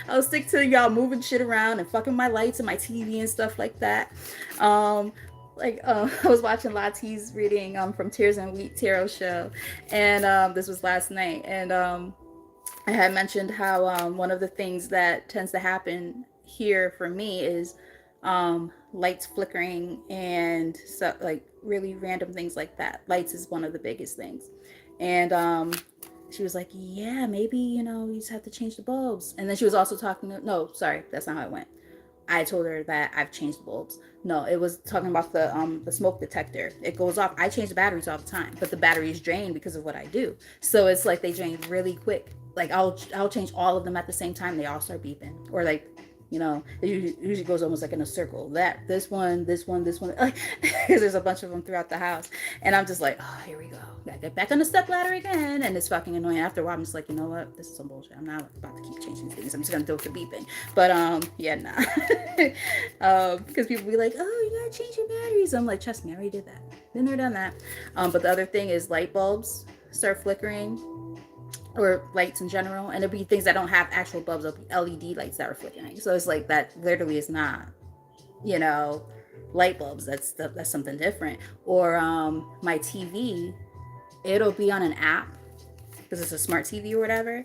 I'll stick to y'all moving shit around and fucking my lights and my TV and stuff like that. I was watching Lati's reading from Tears and Wheat tarot show, and this was last night, and I had mentioned how one of the things that tends to happen here for me is lights flickering and so like really random things like that. Lights is one of the biggest things, and she was like, yeah, maybe you just have to change the bulbs. And then she was also talking to, no, sorry, that's not how it went. I told her that I've changed the bulbs. No, it was talking about the smoke detector. It goes off. I change the batteries all the time, but the batteries drain because of what I do. So it's like they drain really quick. Like I'll change all of them at the same time. They all start beeping, or like it usually goes almost like in a circle. This one, like because there's a bunch of them throughout the house, and I'm just like, oh, here we go. Gotta get back on the step ladder again, and it's fucking annoying. After a while, I'm just like, you know what? This is some bullshit. I'm not about to keep changing things. I'm just gonna do it for beeping. But yeah, nah. Because people be like, oh, you gotta change your batteries. I'm like, trust me, I already did that. Been there, done that. But the other thing is light bulbs start flickering, or lights in general, and it'll be things that don't have actual bulbs. It'll be LED lights that are flickering. So it's like that literally is not, light bulbs. That's something different. Or my TV, it'll be on an app because it's a smart TV or whatever,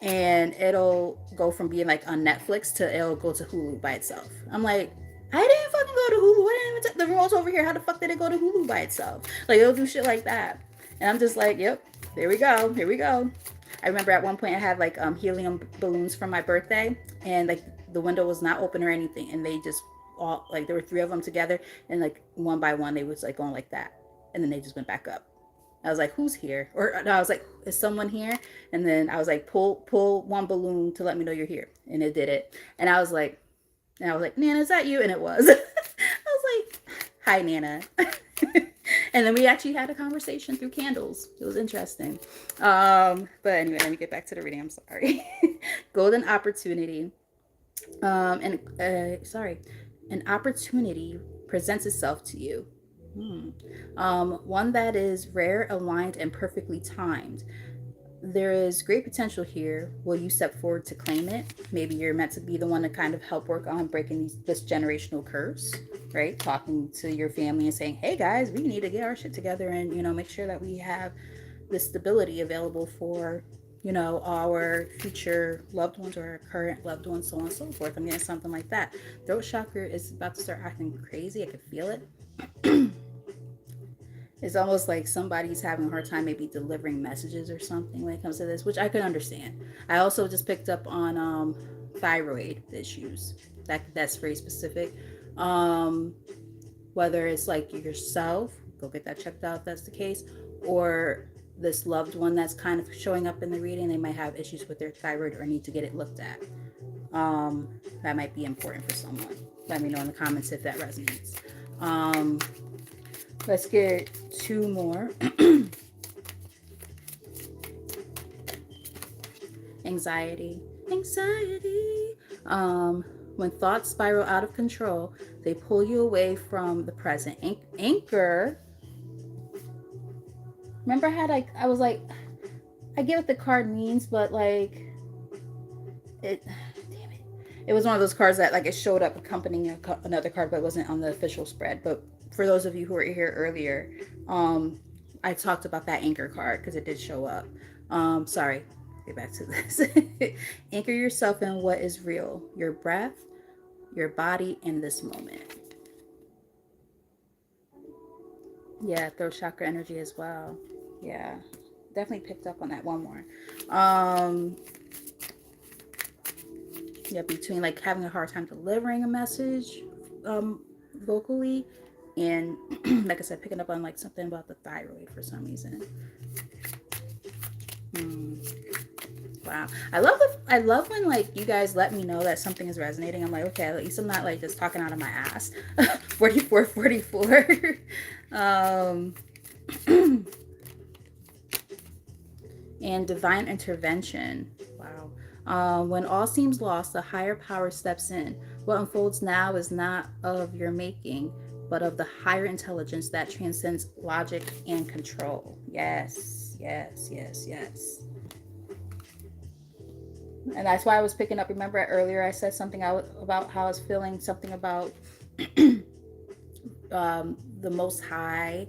and it'll go from being like on Netflix to it'll go to Hulu by itself. I'm like, I didn't fucking go to Hulu. I didn't even the remote's over here. How the fuck did it go to Hulu by itself? Like, it'll do shit like that, and I'm just like, yep, there we go. Here we go. I remember at one point I had like helium balloons for my birthday, and like the window was not open or anything, and they just all like there were 3 of them together, and like one by one they was like going like that, and then they just went back up. I was like, who's here? Or no, I was like, is someone here? And then I was like, pull one balloon to let me know you're here, and it did it. And I was like, Nana, is that you? And it was. I was like, hi, Nana. And then we actually had a conversation through candles. It was interesting. But anyway, let me get back to the reading. I'm sorry. Golden opportunity. An opportunity presents itself to you. One that is rare, aligned, and perfectly timed. There is great potential here. Will you step forward to claim it? Maybe you're meant to be the one to kind of help work on breaking this generational curse, right? Talking to your family and saying, hey guys, we need to get our shit together and, make sure that we have the stability available for, our future loved ones or our current loved ones, so on and so forth. I'm getting something like that. Throat chakra is about to start acting crazy. I can feel it. It's almost like somebody's having a hard time maybe delivering messages or something when it comes to this, which I could understand. I also just picked up on thyroid issues. That's very specific. Whether it's like yourself, go get that checked out if that's the case, or this loved one that's kind of showing up in the reading, they might have issues with their thyroid or need to get it looked at. That might be important for someone. Let me know in the comments if that resonates. Let's get 2 more. Anxiety. When thoughts spiral out of control, they pull you away from the present. Anchor. Remember I was like, I get what the card means, but like, it was one of those cards that like it showed up accompanying another card, but it wasn't on the official spread. But for those of you who were here earlier, I talked about that anchor card because it did show up. Sorry, get back to this. Anchor yourself in what is real, your breath, your body, in this moment. Yeah, throat chakra energy as well. Yeah, definitely picked up on that. One more. Yeah, between like having a hard time delivering a message vocally, And like I said, picking up on like something about the thyroid for some reason. Wow. I love when like you guys let me know that something is resonating. I'm like, okay, at least I'm not like just talking out of my ass. 44, 44. um and divine intervention. Wow. When all seems lost, a higher power steps in. What unfolds now is not of your making, but of the higher intelligence that transcends logic and control. Yes, yes, yes, yes. And that's why I was picking up. Remember earlier I said something about how I was feeling something about the Most High,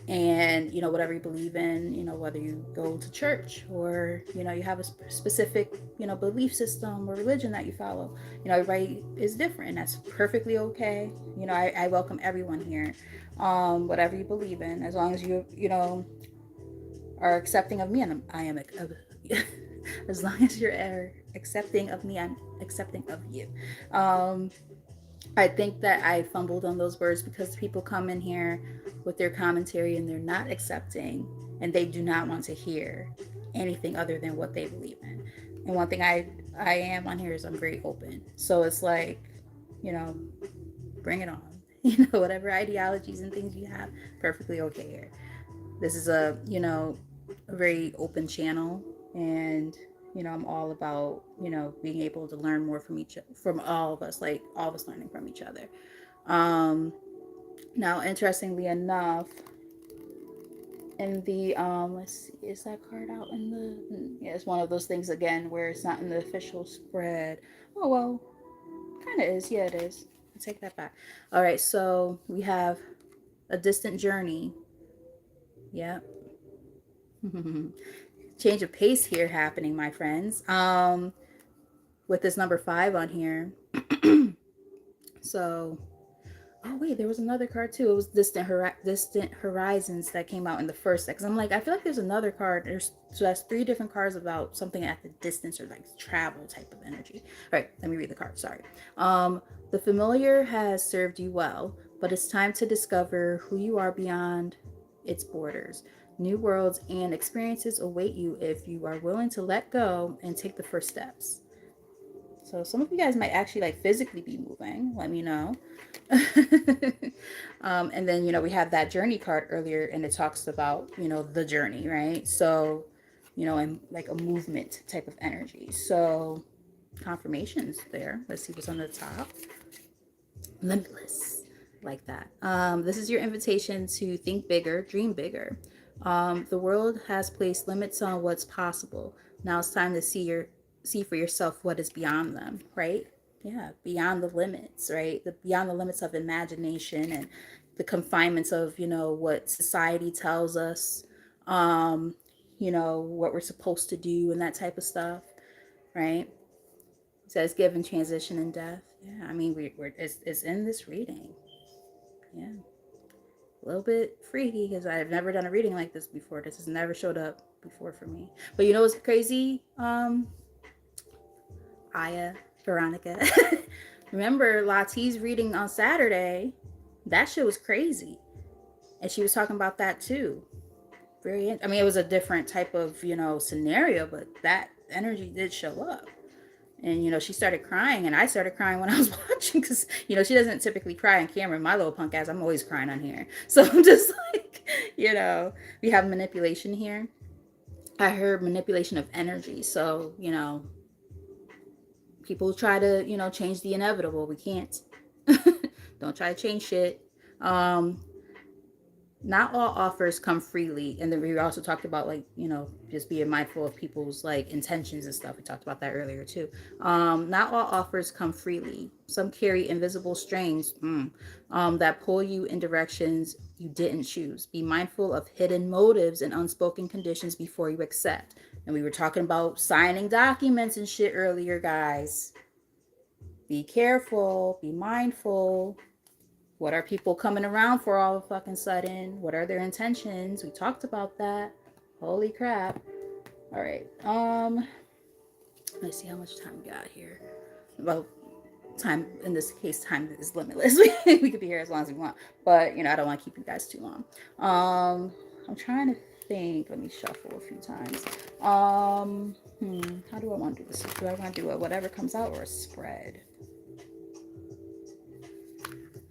and whatever you believe in, whether you go to church or you have a specific belief system or religion that you follow. Everybody is different, and that's perfectly okay. I welcome everyone here, whatever you believe in, as long as you are accepting of me, and I am as long as you're accepting of me, I'm accepting of you. um I think that I fumbled on those words because people come in here with their commentary and they're not accepting, and they do not want to hear anything other than what they believe in. And one thing I am on here is I'm very open. So it's like, you know, bring it on. Whatever ideologies and things you have, perfectly okay here. This is a very open channel, and I'm all about being able to learn more from all of us, like all of us learning from each other. um Now, interestingly enough, in the let's see, is that card out in the, yeah, it's one of those things again where it's not in the official spread. Oh well, kind of is. Yeah, it is. I take that back. All right, so we have a distant journey. Yeah. Change of pace here happening, my friends. With this number 5 on here. So, oh wait, there was another card too. It was Distant Horizons that came out in the first set. Because I'm like, I feel like there's another card. So that's 3 different cards about something at the distance or like travel type of energy. All right, let me read the card. Sorry. The familiar has served you well, but it's time to discover who you are beyond its borders. New worlds and experiences await you if you are willing to let go and take the first steps. So some of you guys might actually like physically be moving. Let me know. And then we had that journey card earlier, and it talks about the journey, right? So and like a movement type of energy. So confirmations there. Let's see what's on the top. Limitless, like that. This is your invitation to think bigger, dream bigger. The world has placed limits on what's possible. Now it's time to see for yourself what is beyond them, right? Yeah, beyond the limits, right? Beyond the limits of imagination and the confinements of what society tells us, what we're supposed to do and that type of stuff, right? It says given transition and death. Yeah, I mean it's in this reading. Yeah, a little bit freaky because I've never done a reading like this before. This has never showed up before for me. But you know what's crazy? Aya, Veronica. Remember Lati's reading on Saturday? That shit was crazy, and she was talking about that too. I mean, it was a different type of scenario, but that energy did show up. And she started crying, and I started crying when I was watching, because she doesn't typically cry on camera. My little punk ass, I'm always crying on here. So I'm just like, we have manipulation here. I heard manipulation of energy. So people try to change the inevitable. We can't. Don't try to change shit. um Not all offers come freely, and then we also talked about like just being mindful of people's like intentions and stuff. We talked about that earlier too. Not all offers come freely. Some carry invisible strings, that pull you in directions you didn't choose. Be mindful of hidden motives and unspoken conditions before you accept. And we were talking about signing documents and shit earlier, guys. Be careful, be mindful. What are people coming around for all of a fucking sudden? What are their intentions? We talked about that. Holy crap. All right. Let's see how much time we got here. About time, in this case, time is limitless. We could be here as long as we want, but I don't want to keep you guys too long. I'm trying to think. Let me shuffle a few times. How do I want to do this? Do I want to do a whatever comes out or a spread?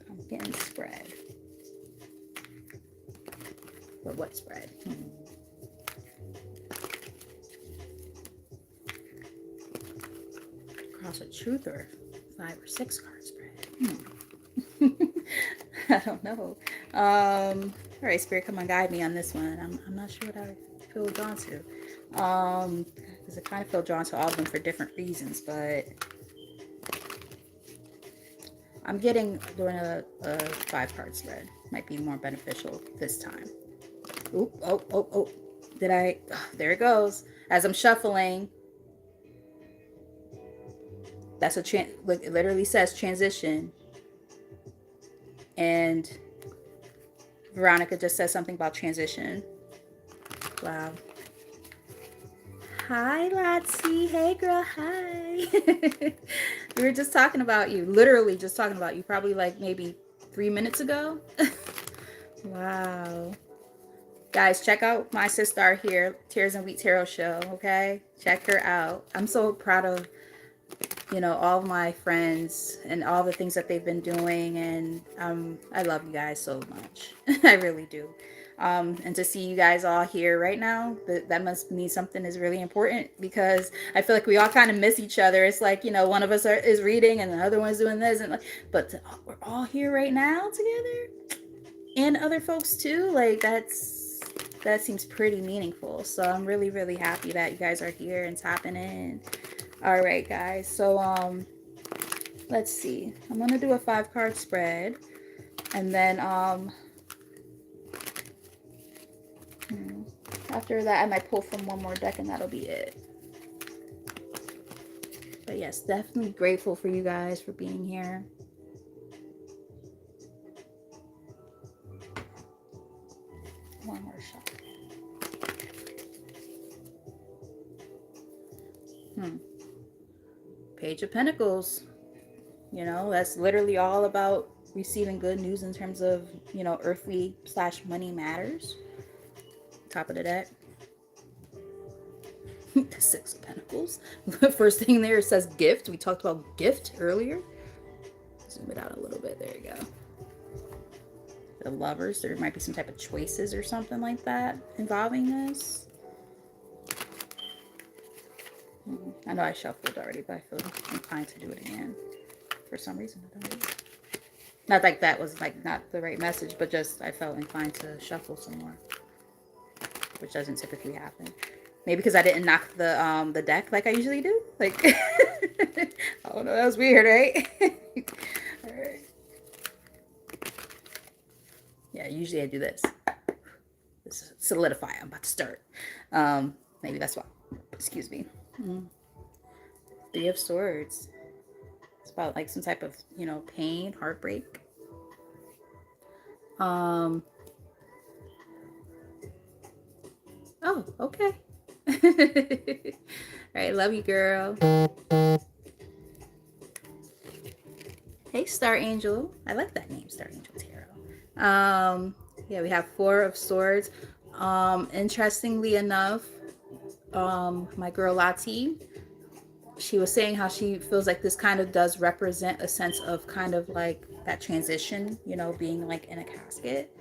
I'm getting spread. But what spread? Cross of truth or 5 or 6 card spread? I don't know. All right, Spirit, come on, guide me on this one. I'm not sure what I feel drawn to. Because I kind of feel drawn to all of them for different reasons, but I'm getting doing a 5-card spread. Might be more beneficial this time. Oop, oh. Did I? Oh, there it goes. As I'm shuffling, that's it literally says transition. And Veronica just said something about transition. Wow. Hi, Latsi. Hey, girl. Hi. We were just talking about you. Literally just talking about you. Probably like maybe 3 minutes ago. Wow. Guys, check out my sister here, Tears and Wheat Tarot Show, okay? Check her out. I'm so proud of, all of my friends and all the things that they've been doing. And I love you guys so much. I really do. And to see you guys all here right now, that must mean something is really important, because I feel like we all kind of miss each other. It's like, one of us is reading and the other one's doing this. But we're all here right now together. And other folks too. Like, that seems pretty meaningful. So I'm really, really happy that you guys are here and tapping in. All right, guys. So let's see. I'm gonna do a 5-card spread, and then after that I might pull from one more deck, and that'll be it. But yes, definitely grateful for you guys for being here. One more shot. Page of Pentacles. That's literally all about receiving good news in terms of, earthly / money matters. Top of the deck. The 6 of Pentacles. The first thing there says gift. We talked about gift earlier. Zoom it out a little bit. There you go. The Lovers. There might be some type of choices or something like that involving this. I know I shuffled already, but I feel inclined to do it again for some reason. I don't know. Not like that was like not the right message, but just I felt inclined to shuffle some more, which doesn't typically happen. Maybe because I didn't knock the deck like I usually do. Like, oh no, that was weird, right? All right. Yeah, usually I do this. This solidify. I'm about to start. Maybe that's why. Excuse me. 3 of Swords. It's about like some type of, pain, heartbreak. Oh, okay. All right, love you, girl. Hey, Star Angel. I like that name, Star Angel Tarot. Yeah, we have 4 of Swords. Interestingly enough, my girl Lati, she was saying how she feels like this kind of does represent a sense of kind of like that transition, being like in a casket.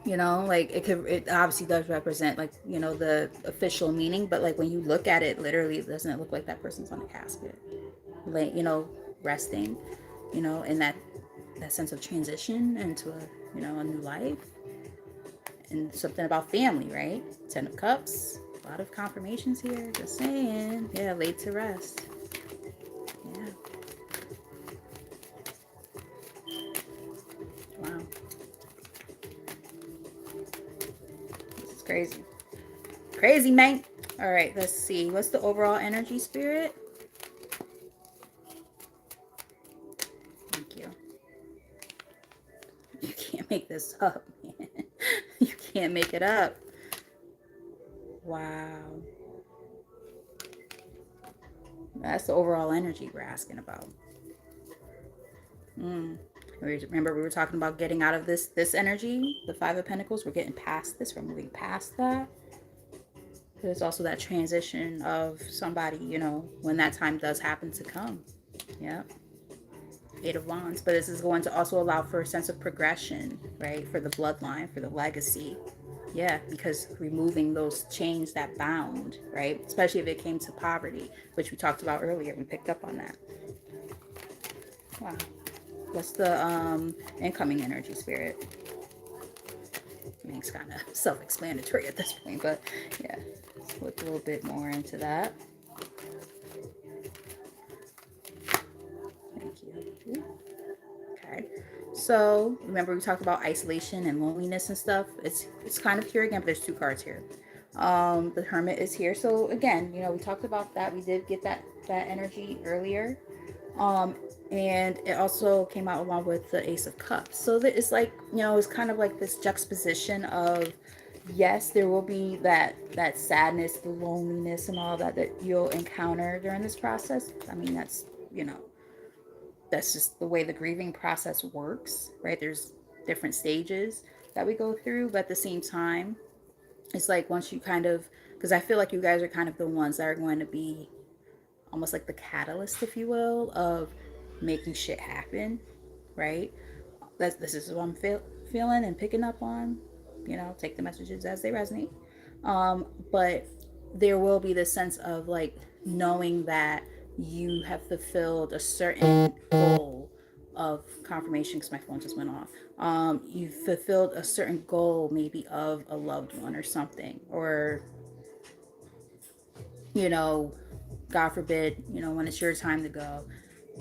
Like it obviously does represent like, the official meaning, but like when you look at it, literally, it doesn't look like that person's on a casket, like, resting, in that sense of transition into a, a new life. And something about family, right? 10 of Cups. A lot of confirmations here. Just saying. Yeah, laid to rest. Yeah. Wow. This is crazy. Crazy, man. All right, let's see. What's the overall energy, Spirit? Thank you. You can't make this up, man. You can't make it up. Wow. That's the overall energy we're asking about. Remember we were talking about getting out of this energy, the Five of Pentacles. We're getting past this. We're moving past that. There's also that transition of somebody, when that time does happen to come. Yeah. Eight of Wands. But this is going to also allow for a sense of progression, right? For the bloodline, for the legacy. Yeah, because removing those chains that bound, right? Especially if it came to poverty, which we talked about earlier. We picked up on that. Wow. What's the incoming energy, Spirit? I mean, it's kind of self-explanatory at this point, but yeah, let's look a little bit more into that. Thank you. Okay. So remember we talked about isolation and loneliness and stuff. It's kind of here again, but there's two cards here. The Hermit is here. So again, we talked about that. We did get that energy earlier. Um, and it also came out along with the Ace of Cups. So that it's like, it's kind of like this juxtaposition of, yes, there will be that sadness, the loneliness, and all that you'll encounter during this process. I mean, that's just the way the grieving process works, right? There's different stages that we go through, but at the same time, it's like once you kind of, because I feel like you guys are kind of the ones that are going to be almost like the catalyst, if you will, of making shit happen, right? This is what I'm feeling and picking up on. Take the messages as they resonate. But there will be this sense of like knowing that you have fulfilled a certain goal of confirmation, because my phone just went off. You've fulfilled a certain goal, maybe of a loved one or something, or God forbid, when it's your time to go,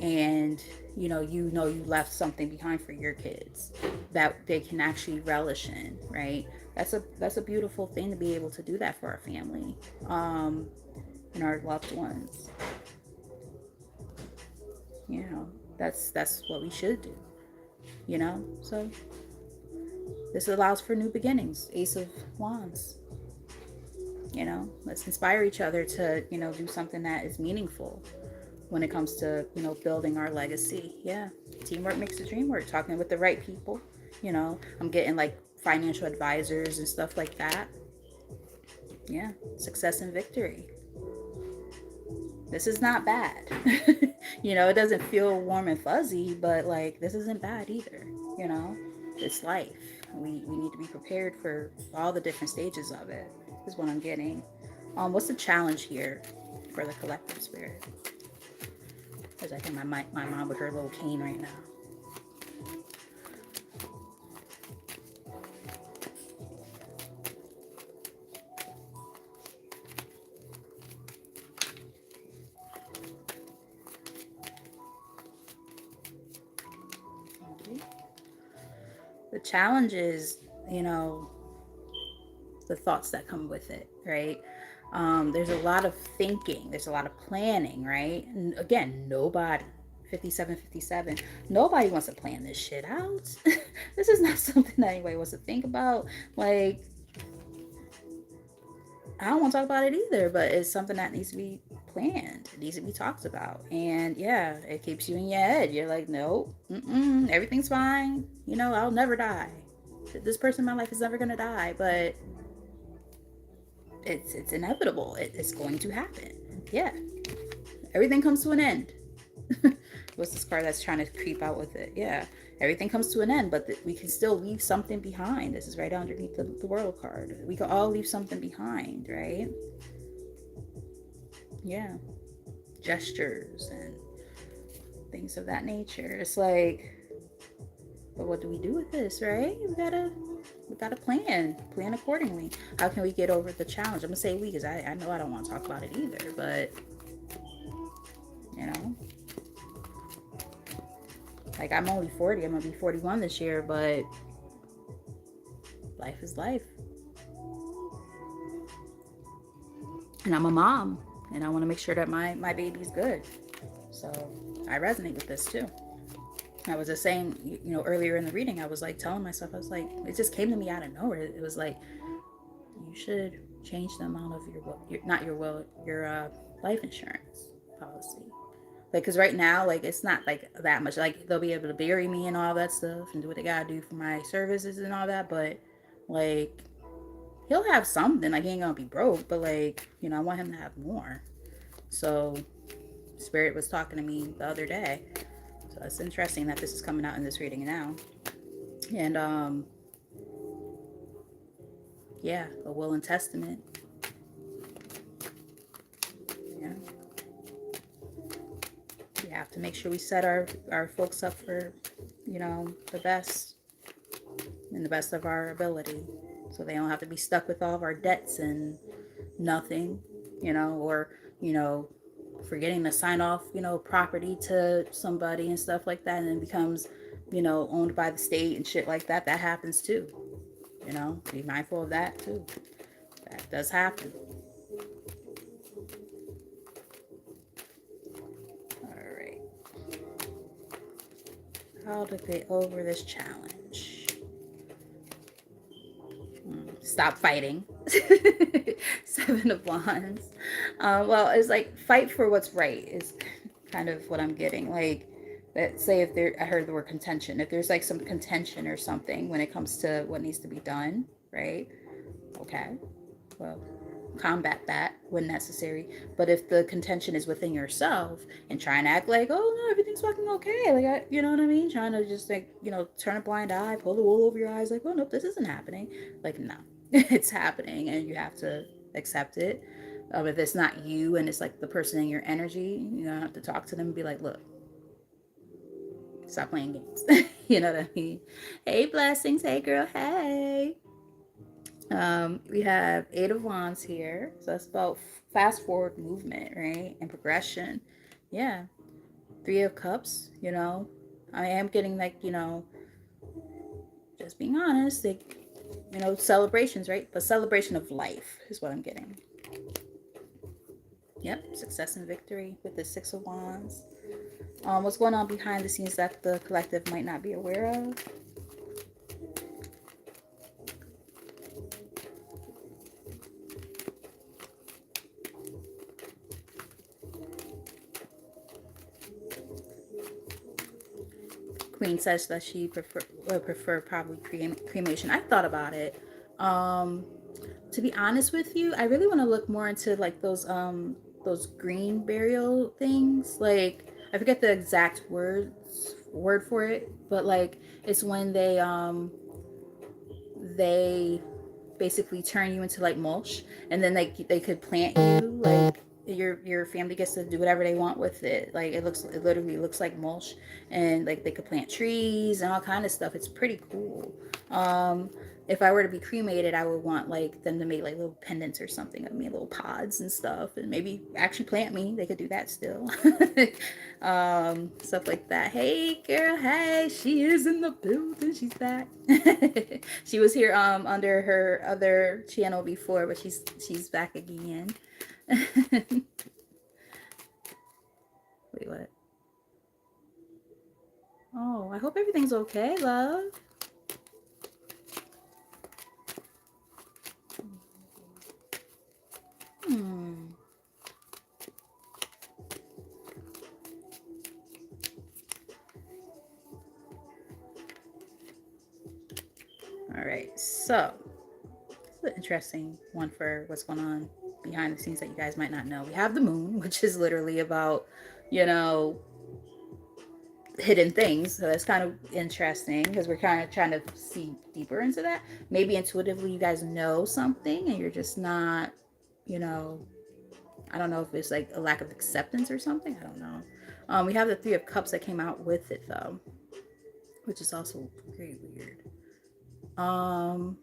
and you left something behind for your kids that they can actually relish in, right? That's a beautiful thing to be able to do that for our family, and our loved ones. That's what we should do. So this allows for new beginnings. Ace of Wands. Let's inspire each other to do something that is meaningful when it comes to building our legacy. Yeah, teamwork makes the dream work. Talking with the right people. I'm getting like financial advisors and stuff like that. Yeah, success and victory. This is not bad. It doesn't feel warm and fuzzy, but like this isn't bad either. It's life. We need to be prepared for all the different stages of it, is what I'm getting. What's the challenge here for the collective, Spirit? Because I think my mom with her little cane right now. Okay. The challenge is, the thoughts that come with it, right? There's a lot of thinking, there's a lot of planning, right? And again, nobody, 5757, nobody wants to plan this shit out. This is not something that anybody wants to think about. Like, I don't want to talk about it either, but it's something that needs to be planned. It needs to be talked about. And yeah, it keeps you in your head. You're like, no, everything's fine. I'll never die. This person in my life is never going to die, but it's inevitable. It's going to happen. Yeah. Everything comes to an end. What's this card that's trying to creep out with it? Yeah. Everything comes to an end, but we can still leave something behind. This is right underneath the world card. We can all leave something behind, right? Yeah. Gestures and things of that nature. It's like, but what do we do with this, right? We gotta plan accordingly. How can we get over the challenge? I'm gonna say we, because I know I don't want to talk about it either, but like, I'm only 40. I'm gonna be 41 this year, but life is life. And I'm a mom, and I want to make sure that my baby's good. So I resonate with this too. I was just saying, earlier in the reading, I was like telling myself, I was like, it just came to me out of nowhere. It was like, you should change the amount of your life insurance. policy. Like, because right now, like, it's not like that much. Like, they'll be able to bury me and all that stuff and do what they gotta do for my services and all that. But, like, he'll have something. Like, he ain't gonna be broke. But, like, you know, I want him to have more. So, Spirit was talking to me the other day. So, it's interesting that this is coming out in this reading now. And, yeah, a will and testament. Yeah. We have to make sure we set our folks up for, you know, the best and the best of our ability. So they don't have to be stuck with all of our debts and nothing, you know, or, you know, forgetting to sign off, you know, property to somebody and stuff like that, and it becomes, you know, owned by the state and shit like that. That happens too. You know, be mindful of that too. That does happen. All right. How to get over this challenge? Stop fighting. Seven of Wands. Well, it's like fight for what's right is kind of what I'm getting. Like, let's say if there, I heard the word contention. If there's like some contention or something when it comes to what needs to be done, right? Okay. Well, combat that when necessary. But if the contention is within yourself and trying to act like, oh no, everything's fucking okay, like you know what I mean, trying to just like, you know, turn a blind eye, pull the wool over your eyes, like, oh nope, this isn't happening. Like, no, it's happening, and you have to accept it. If it's not you and it's like the person in your energy, you know, have to talk to them and be like, look, stop playing games. You know what I mean? Hey, blessings. Hey, girl. Hey. We have Eight of Wands here. So that's about fast forward movement, right? And progression. Yeah. Three of Cups, you know. I am getting like, you know, just being honest, like, you know, celebrations, right? The celebration of life is what I'm getting. Yep. Success and victory with the Six of Wands. What's going on behind the scenes that the collective might not be aware of? Queen says that she would prefer probably cremation. I thought about it. Um, to be honest with you, I really want to look more into like those green burial things. Like, I forget the exact word for it, but like it's when they basically turn you into like mulch, and then they could plant you like your family gets to do whatever they want with it. Like, it literally looks like mulch, and like they could plant trees and all kind of stuff. It's pretty cool. um if I were to be cremated, I would want like them to make like little pendants or something of me, little pods and stuff, and maybe actually plant me. They could do that still. Stuff like that. Hey girl, hey, she is in the building. She's back. She was here under her other channel before, but she's back again. Wait, what? Oh, I hope everything's okay, love. Hmm. All right, so it's an interesting one for what's going on behind the scenes that you guys might not know. We have the moon, which is literally about, you know, hidden things. So that's kind of interesting because we're kind of trying to see deeper into that. Maybe intuitively you guys know something and you're just not, you know, I don't know if it's like a lack of acceptance or something. I don't know. We have the Three of Cups that came out with it though, which is also very weird. Um,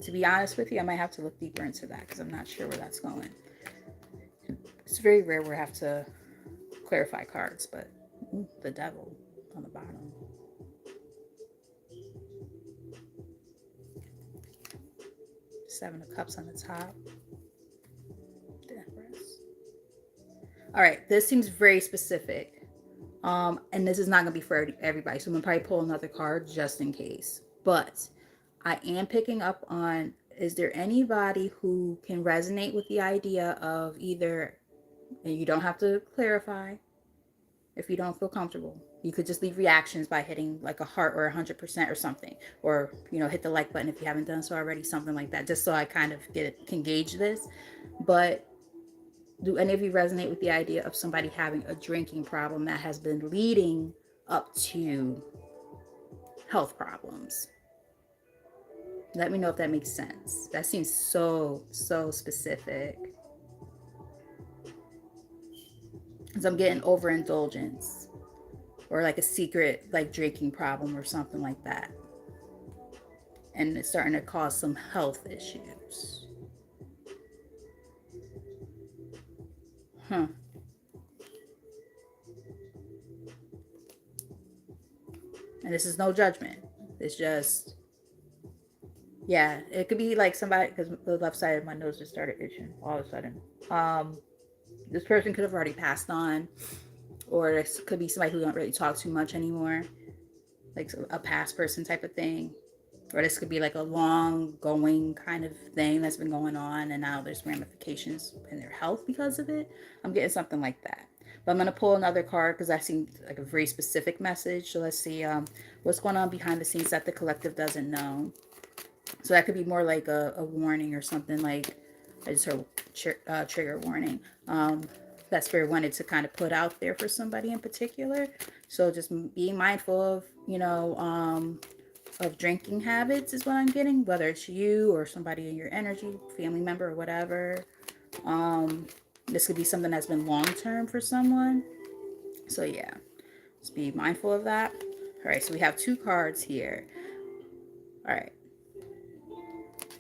to be honest with you, I might have to look deeper into that because I'm not sure where that's going. It's very rare where I have to clarify cards, but the devil on the bottom. Seven of Cups on the top. The Empress. All right, this seems very specific. And this is not gonna be for everybody, so I'm gonna probably pull another card just in case. But I am picking up on, is there anybody who can resonate with the idea of either And you don't have to clarify if you don't feel comfortable. You could just leave reactions by hitting like a heart or 100% or something, or hit the like button if you haven't done so already, something like that, just so I kind of can gauge this. But do any of you resonate with the idea of somebody having a drinking problem that has been leading up to health problems? Let me know if that makes sense. That seems so specific. Because I'm getting overindulgence or like a secret like drinking problem or something like that. And it's starting to cause some health issues. Huh. And this is no judgment. It's just, yeah, it could be like somebody, because the left side of my nose just started itching all of a sudden. Um, this person could have already passed on, or this could be somebody who don't really talk too much anymore, like a past person type of thing. Or this could be like a long going kind of thing that's been going on, and now there's ramifications in their health because of it. I'm getting something like that. But I'm going to pull another card because I see like a very specific message. So let's see what's going on behind the scenes that the collective doesn't know. So that could be more like a warning or something, like I just heard trigger warning. That spirit wanted to kind of put out there for somebody in particular. So just being mindful of, of drinking habits is what I'm getting, whether it's you or somebody in your energy, family member or whatever. This could be something that's been long term for someone. So yeah, just be mindful of that. All right, so we have two cards here. All right,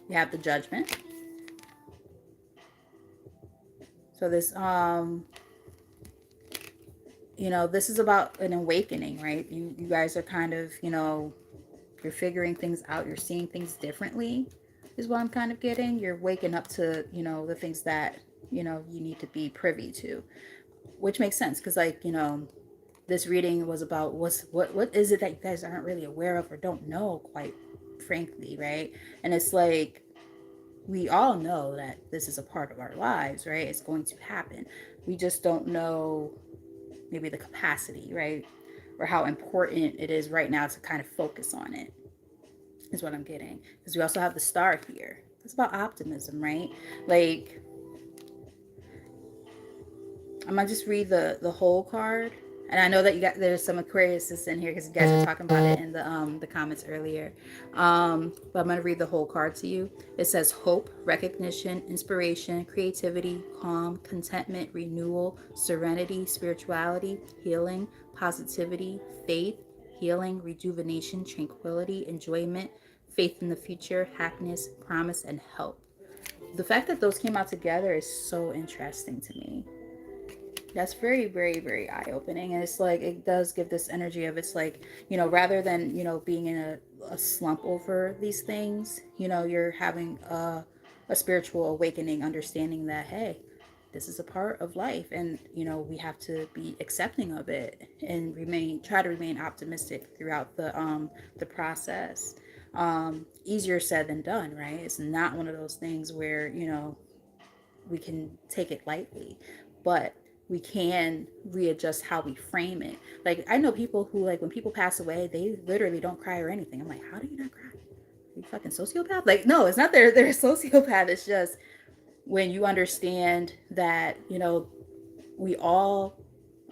we have the Judgment. So this this is about an awakening, right? You guys are kind of, you're figuring things out, you're seeing things differently is what I'm kind of getting. You're waking up to, the things that, you need to be privy to, which makes sense because like, this reading was about what is it that you guys aren't really aware of or don't know, quite frankly, right? And it's like we all know that this is a part of our lives, right? It's going to happen. We just don't know maybe the capacity, right? Or how important it is right now to kind of focus on it, is what I'm getting. Because we also have the Star here. It's about optimism, right? Like, I'm gonna just read the whole card. And I know that you got there's some Aquariuses in here because you guys were talking about it in the comments earlier. But I'm gonna read the whole card to you. It says hope, recognition, inspiration, creativity, calm, contentment, renewal, serenity, spirituality, healing, positivity, faith, healing, rejuvenation, tranquility, enjoyment, faith in the future, happiness, promise, and help. The fact that those came out together is so interesting to me. That's very eye-opening, and it's like it does give this energy of, it's like, rather than being in a slump over these things, you're having a spiritual awakening, understanding that, hey, this is a part of life, and we have to be accepting of it and try to remain optimistic throughout the process. Easier said than done, right? It's not one of those things where we can take it lightly, but we can readjust how we frame it. Like, I know people who, like, when people pass away, they literally don't cry or anything. I'm like, how do you not cry? Are you fucking sociopath? Like, no, it's not they're a sociopath. It's just when you understand that, we all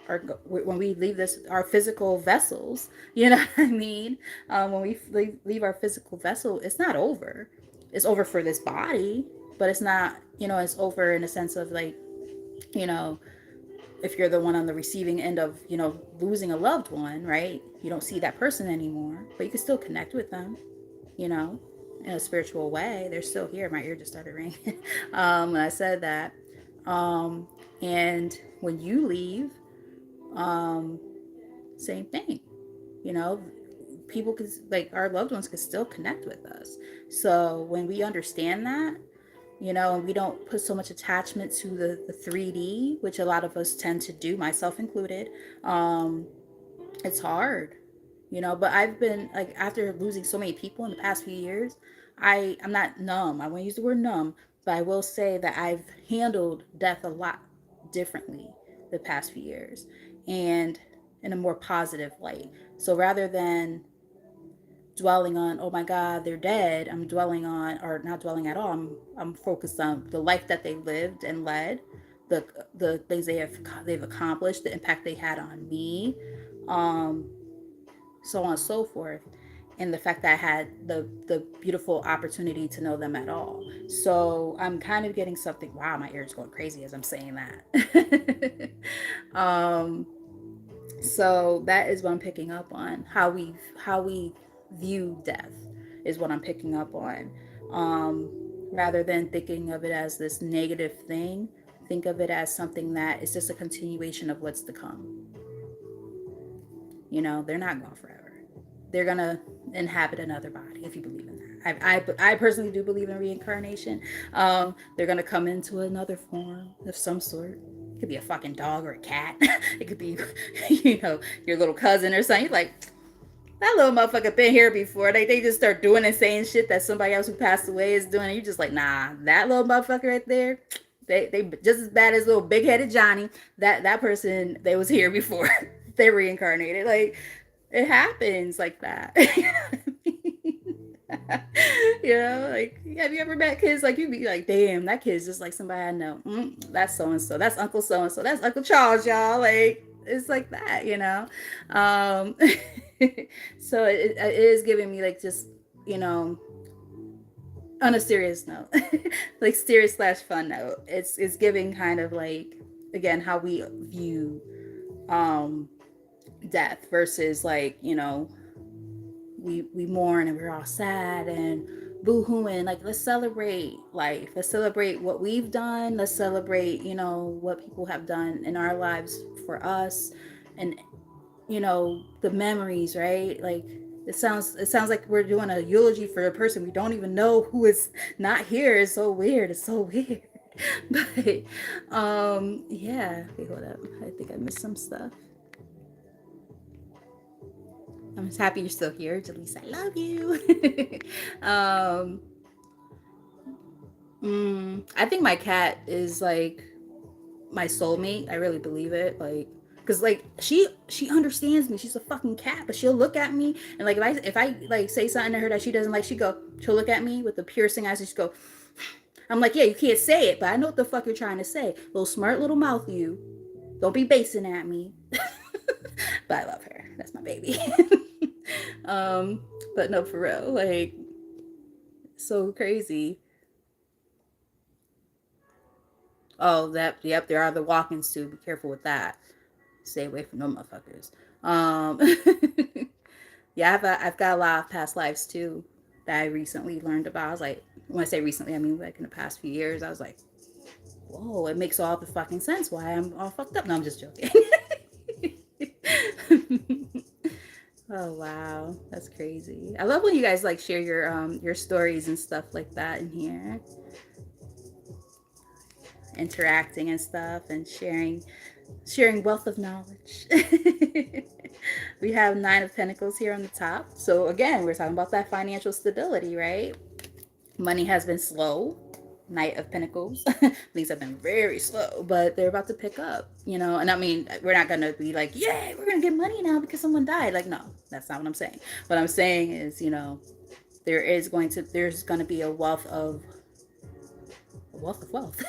are, when we leave this, our physical vessels, you know what I mean? When we leave our physical vessel, it's not over. It's over for this body, but it's not, it's over in a sense of like, you know, if you're the one on the receiving end of, losing a loved one, right? You don't see that person anymore, but you can still connect with them, you know, in a spiritual way. They're still here. My ear just started ringing when I said that. And when you leave, um, same thing, you know, people could, like, our loved ones could still connect with us. So when we understand that, and we don't put so much attachment to the 3D, which a lot of us tend to do, myself included, it's hard, but I've been like, after losing so many people in the past few years, I'm not numb. I won't use the word numb, but I will say that I've handled death a lot differently the past few years, and in a more positive light. So rather than dwelling on, oh my god, they're dead, I'm dwelling on, or not dwelling at all, I'm focused on the life that they lived and led, the the things they've accomplished, the impact they had on me, um so on and so forth, and the fact that I had the beautiful opportunity to know them at all. So I'm kind of getting something. Wow, my ears going crazy as I'm saying that. um, so that is what I'm picking up on. How we view death is what I'm picking up on. Um, Rather than thinking of it as this negative thing, think of it as something that is just a continuation of what's to come. You know, they're not gone forever. They're gonna inhabit another body, if you believe in that. I personally do believe in reincarnation. They're gonna come into another form of some sort. It could be a fucking dog or a cat. It could be, your little cousin or something. You're like, that little motherfucker been here before. They just start doing and saying shit that somebody else who passed away is doing. And you're just like, nah, that little motherfucker right there. They just as bad as little big headed Johnny. That person, they was here before. They reincarnated. Like, it happens like that. You know what I mean? Like, have you ever met kids like, you be like, damn, that kid's just like somebody I know. That's so and so. That's Uncle so and so. That's Uncle Charles, y'all. Like, it's like that. Um, so it is giving me like just, you know, on a serious note, like serious slash fun note. It's giving kind of like, again, how we view um death versus like, we mourn and we're all sad and boo-hooing. Like, let's celebrate life, let's celebrate what we've done, let's celebrate, what people have done in our lives for us, and the memories, right? Like, it sounds like we're doing a eulogy for a person we don't even know who is not here. It's so weird. But yeah, wait, hold up, I think I missed some stuff. I'm just happy you're still here. Jaleesa, I love you. um, I think my cat is like my soulmate. I really believe it. Like, cause like she understands me. She's a fucking cat, but she'll look at me and like if I like say something to her that she doesn't like, she'll look at me with the piercing eyes and she go. I'm like, yeah, you can't say it, but I know what the fuck you're trying to say. Little smart little mouth, you. Don't be basing at me. But I love her. That's my baby. um, but no, for real, like, so crazy. Oh, yep, there are the walk-ins too. Be careful with that. Stay away from them motherfuckers. Um, yeah, I've got a lot of past lives too that I recently learned about. I was like, when I say recently, I mean like in the past few years. I was like, whoa, it makes all the fucking sense why I'm all fucked up. No, I'm just joking. Oh wow, that's crazy. I love when you guys like share your stories and stuff like that in here, interacting and stuff and sharing wealth of knowledge. We have Nine of Pentacles here on the top. So again, we're talking about that financial stability, right? Money has been slow. Knight of Pentacles. Things have been very slow, but they're about to pick up, And I mean, we're not going to be like, yay, we're going to get money now because someone died. Like, no, that's not what I'm saying. What I'm saying is, there's going to be a wealth of wealth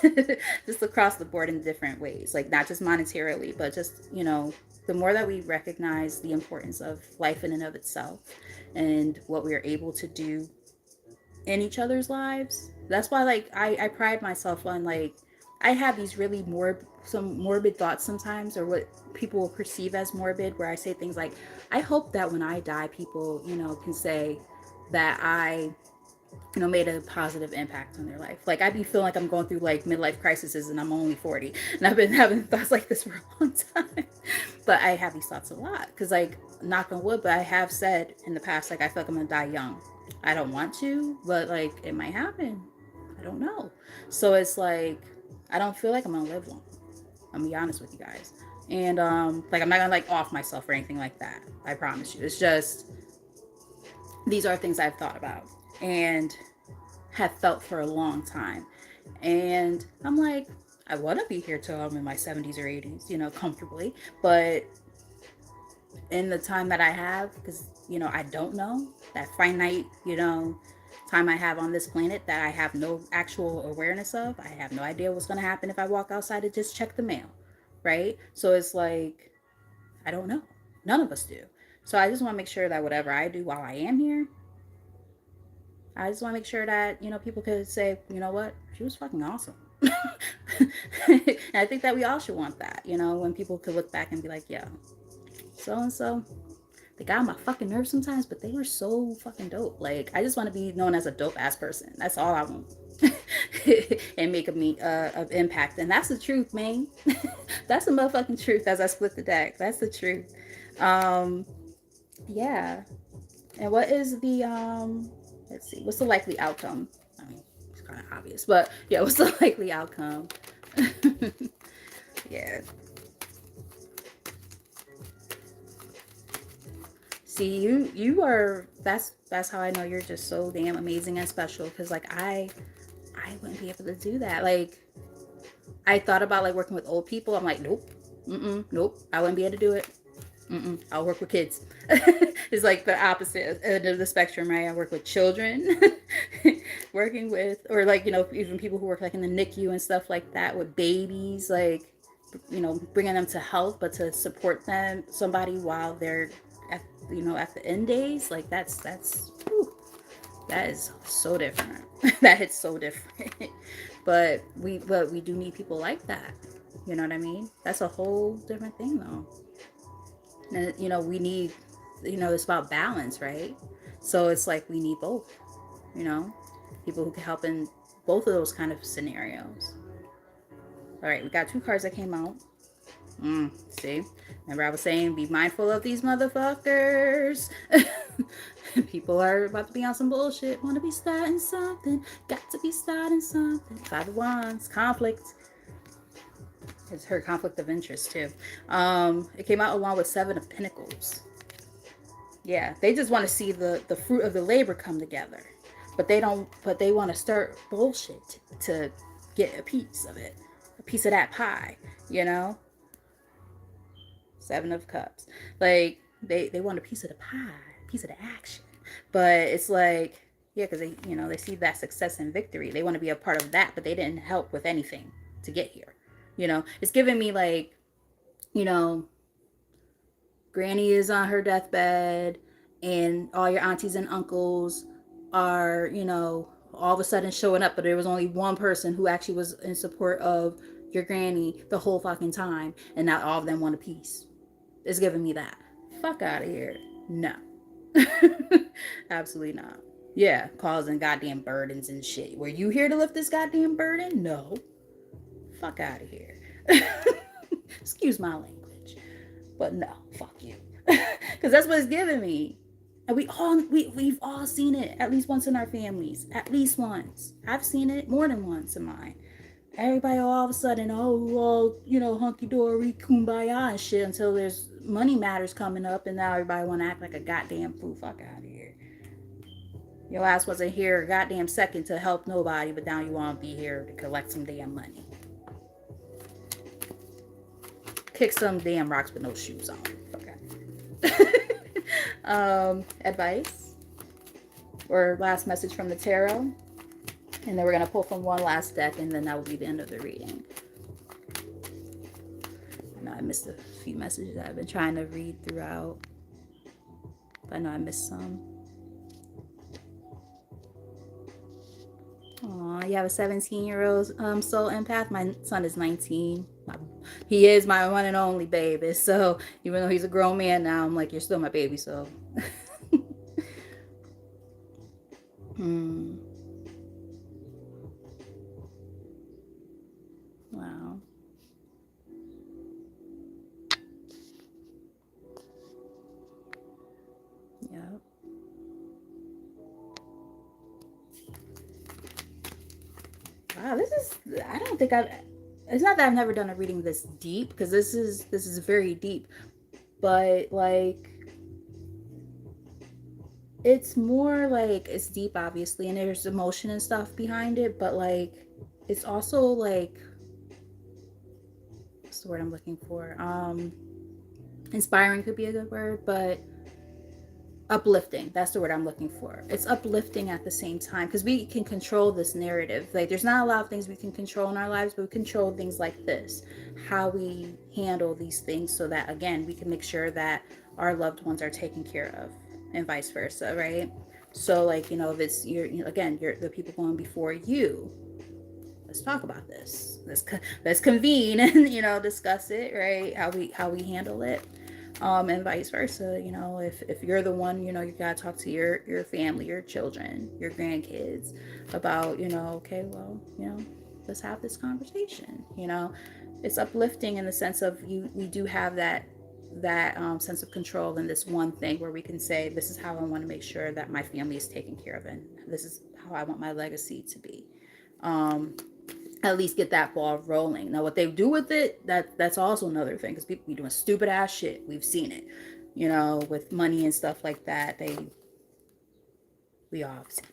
just across the board in different ways, like not just monetarily, but just the more that we recognize the importance of life in and of itself and what we are able to do in each other's lives. That's why like I pride myself on, like, I have these really some morbid thoughts sometimes, or what people will perceive as morbid, where I say things like, I hope that when I die, people can say that I made a positive impact on their life. Like, I be feeling like I'm going through like midlife crises and I'm only 40. And I've been having thoughts like this for a long time. But I have these thoughts a lot. Because, like, knock on wood, but I have said in the past, like, I feel like I'm going to die young. I don't want to, but, like, it might happen. I don't know. So it's like, I don't feel like I'm going to live long. I'm going to be honest with you guys. And, like, I'm not going to, like, off myself or anything like that. I promise you. It's just, these are things I've thought about and have felt for a long time. And I'm like, I want to be here till I'm in my 70s or 80s, you know, comfortably. But in the time that I have, because, you know, I don't know, that finite, you know, time I have on this planet that I have no actual awareness of, I have no idea what's going to happen if I walk outside and just check the mail, right? So it's like, I don't know. None of us do. So I just want to make sure that whatever I do while I am here, I just want to make sure that, you know, people could say, you know what, she was fucking awesome. And I think that we all should want that, you know, when people could look back and be like, yeah, so and so, they got on my fucking nerves sometimes, but they were so fucking dope. Like, I just want to be known as a dope ass person. That's all I want. And make of impact. And that's the truth, man. That's the motherfucking truth as I split the deck. That's the truth. Um, yeah. And what is the let's see, what's the likely outcome? I mean, it's kind of obvious, but yeah, what's the likely outcome? Yeah. See, you are that's how I know you're just so damn amazing and special, because like I wouldn't be able to do that. Like, I thought about like working with old people. I'm like, nope, nope, I wouldn't be able to do it. I'll work with kids. It's like the opposite end of the spectrum, right? I work with children, working with, or like, you know, even people who work like in the NICU and stuff like that with babies, like, you know, bringing them to health, but to support them, somebody while they're at, you know, at the end days, like whew, that is so different. That hits so different. But we do need people like that. You know what I mean? That's a whole different thing though. And you know, we need, you know, it's about balance, right? So it's like we need both, you know, people who can help in both of those kind of scenarios. All right, we got two cards that came out. See, remember I was saying be mindful of these motherfuckers. People are about to be on some bullshit. Want to be starting something, got to be starting something. Five of Wands, conflict. It's her conflict of interest too. It came out along with Seven of Pentacles. Yeah, they just want to see the fruit of the labor come together, but they don't. But they want to start bullshit to get a piece of it, a piece of that pie. You know, Seven of Cups. Like they want a piece of the pie, a piece of the action. But it's like, yeah, because they, you know, they see that success and victory. They want to be a part of that, but they didn't help with anything to get here. You know, it's giving me like, you know, Granny is on her deathbed, and all your aunties and uncles are, you know, all of a sudden showing up, but there was only one person who actually was in support of your granny the whole fucking time, and not all of them want a piece. It's giving me that. Fuck out of here. No. Absolutely not. Yeah, causing goddamn burdens and shit. Were you here to lift this goddamn burden? No. Fuck out of here. Excuse my language. But no, fuck you. Because that's what it's giving me. And we've all seen it at least once in our families. At least once. I've seen it more than once in mine. Everybody all of a sudden, oh, well, you know, hunky dory, kumbaya and shit, until there's money matters coming up, and now everybody want to act like a goddamn fool. Fuck out of here. Your ass wasn't here a goddamn second to help nobody, but now you want to be here to collect some damn money. Kick some damn rocks with no shoes on. Okay. Advice or last message from the tarot. And then we're going to pull from one last deck, and then that will be the end of the reading. I know I missed a few messages that I've been trying to read throughout. But I know I missed some. Aw, you have a 17-year-old soul empath. My son is 19. He is my one and only baby. So even though he's a grown man now, I'm like, you're still my baby. So. Wow. Yep. Wow, this is, I don't think I've, it's not that I've never done a reading this deep, because this is very deep, but like it's more like, it's deep obviously, and there's emotion and stuff behind it, but like it's also like What's the word I'm looking for? Inspiring could be a good word, but uplifting, that's the word I'm looking for. It's uplifting at the same time, because we can control this narrative. Like, there's not a lot of things we can control in our lives, but we control things like this, how we handle these things, so that, again, we can make sure that our loved ones are taken care of, and vice versa, right? So, like, if it's again, you're the people going before you, let's talk about this. Let's convene and discuss it, right? How we handle it, and vice versa. If you're the one, you gotta talk to your family, your children, your grandkids about, okay, well, let's have this conversation. It's uplifting in the sense of we do have that sense of control in this one thing, where we can say, this is how I want to make sure that my family is taken care of, and this is how I want my legacy to be. At least get that ball rolling. Now, what they do with it, that's also another thing, because people be doing stupid ass shit. We've seen it, with money and stuff like that. We all have seen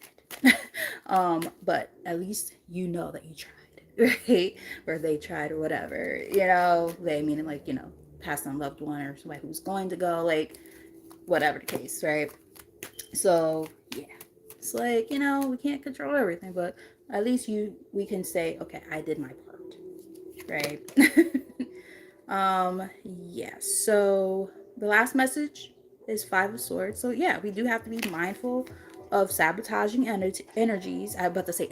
it. But at least that you tried, right? Or they tried, or whatever. They meaning like passed on loved one, or somebody who's going to go, like whatever the case, right? So yeah, it's like we can't control everything, but at least we can say, okay, I did my part, right? Yeah, so the last message is Five of Swords. So yeah, we do have to be mindful of sabotaging energies. I was about to say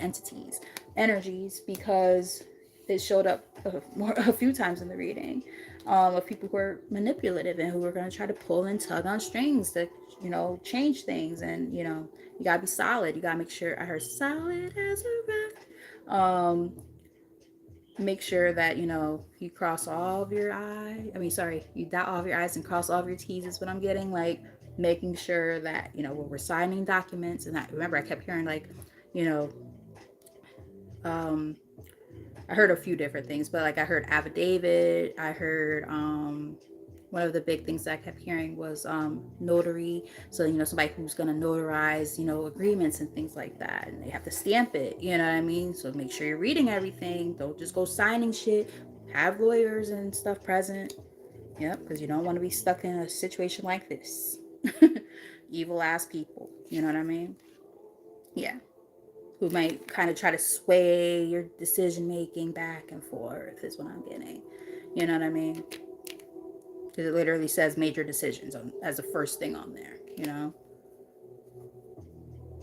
energies, because it showed up a few times in the reading, of people who are manipulative and who are going to try to pull and tug on strings to change things. And you gotta be solid. You gotta make sure, I heard solid as a rock. Make sure that you cross all of your you dot all of your I's and cross all of your T's, is what I'm getting. Like, making sure that when we're signing documents, and remember, I kept hearing, like, I heard a few different things, but like I heard affidavit, I heard one of the big things that I kept hearing was notary. So somebody who's going to notarize agreements and things like that, and they have to stamp it, you know what I mean? So make sure you're reading everything. Don't just go signing shit. Have lawyers and stuff present. Yep, because you don't want to be stuck in a situation like this. Evil ass people, you know what I mean? Yeah, who might kind of try to sway your decision making back and forth, is what I'm getting. You know what I mean? Because it literally says major decisions as the first thing on there.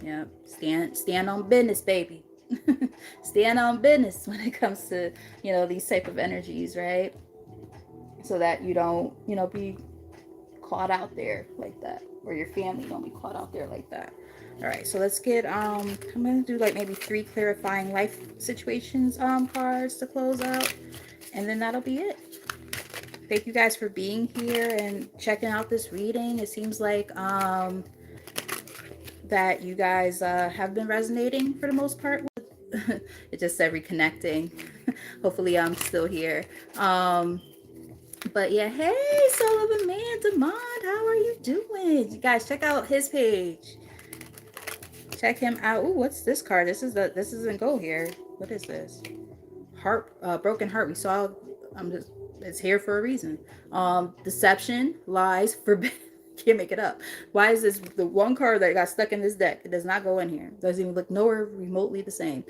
Yeah, stand on business, baby. Stand on business when it comes to these type of energies, right? So that you don't be caught out there like that, or your family don't be caught out there like that. All right, so let's get I'm gonna do like maybe 3 clarifying life situations cards to close out, and then that'll be it. Thank you guys for being here and checking out this reading. It seems like that you guys have been resonating for the most part. It just said reconnecting. Hopefully I'm still here. But yeah, hey, Soul of a Man, Demond, how are you doing? You guys, check out his page. Check him out. Ooh, what's this card? This isn't go here. What is this? Broken heart. We saw. It's here for a reason. Deception, lies, forbidden. Can't make it up. Why is this the one card that got stuck in this deck? It does not go in here. Doesn't even look nowhere remotely the same.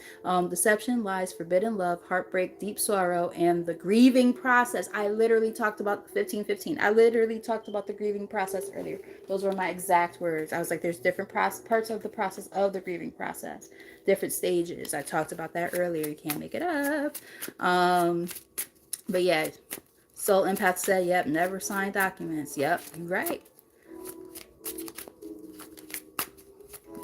Deception, lies, forbidden love, heartbreak, deep sorrow, and the grieving process. I literally talked about 1515. I literally talked about the grieving process earlier. Those were my exact words. I was like, there's different parts of the process of the grieving process, different stages. I talked about that earlier. You can't make it up. But yeah, Soul Empath said, yep, never sign documents. Yep, you're right.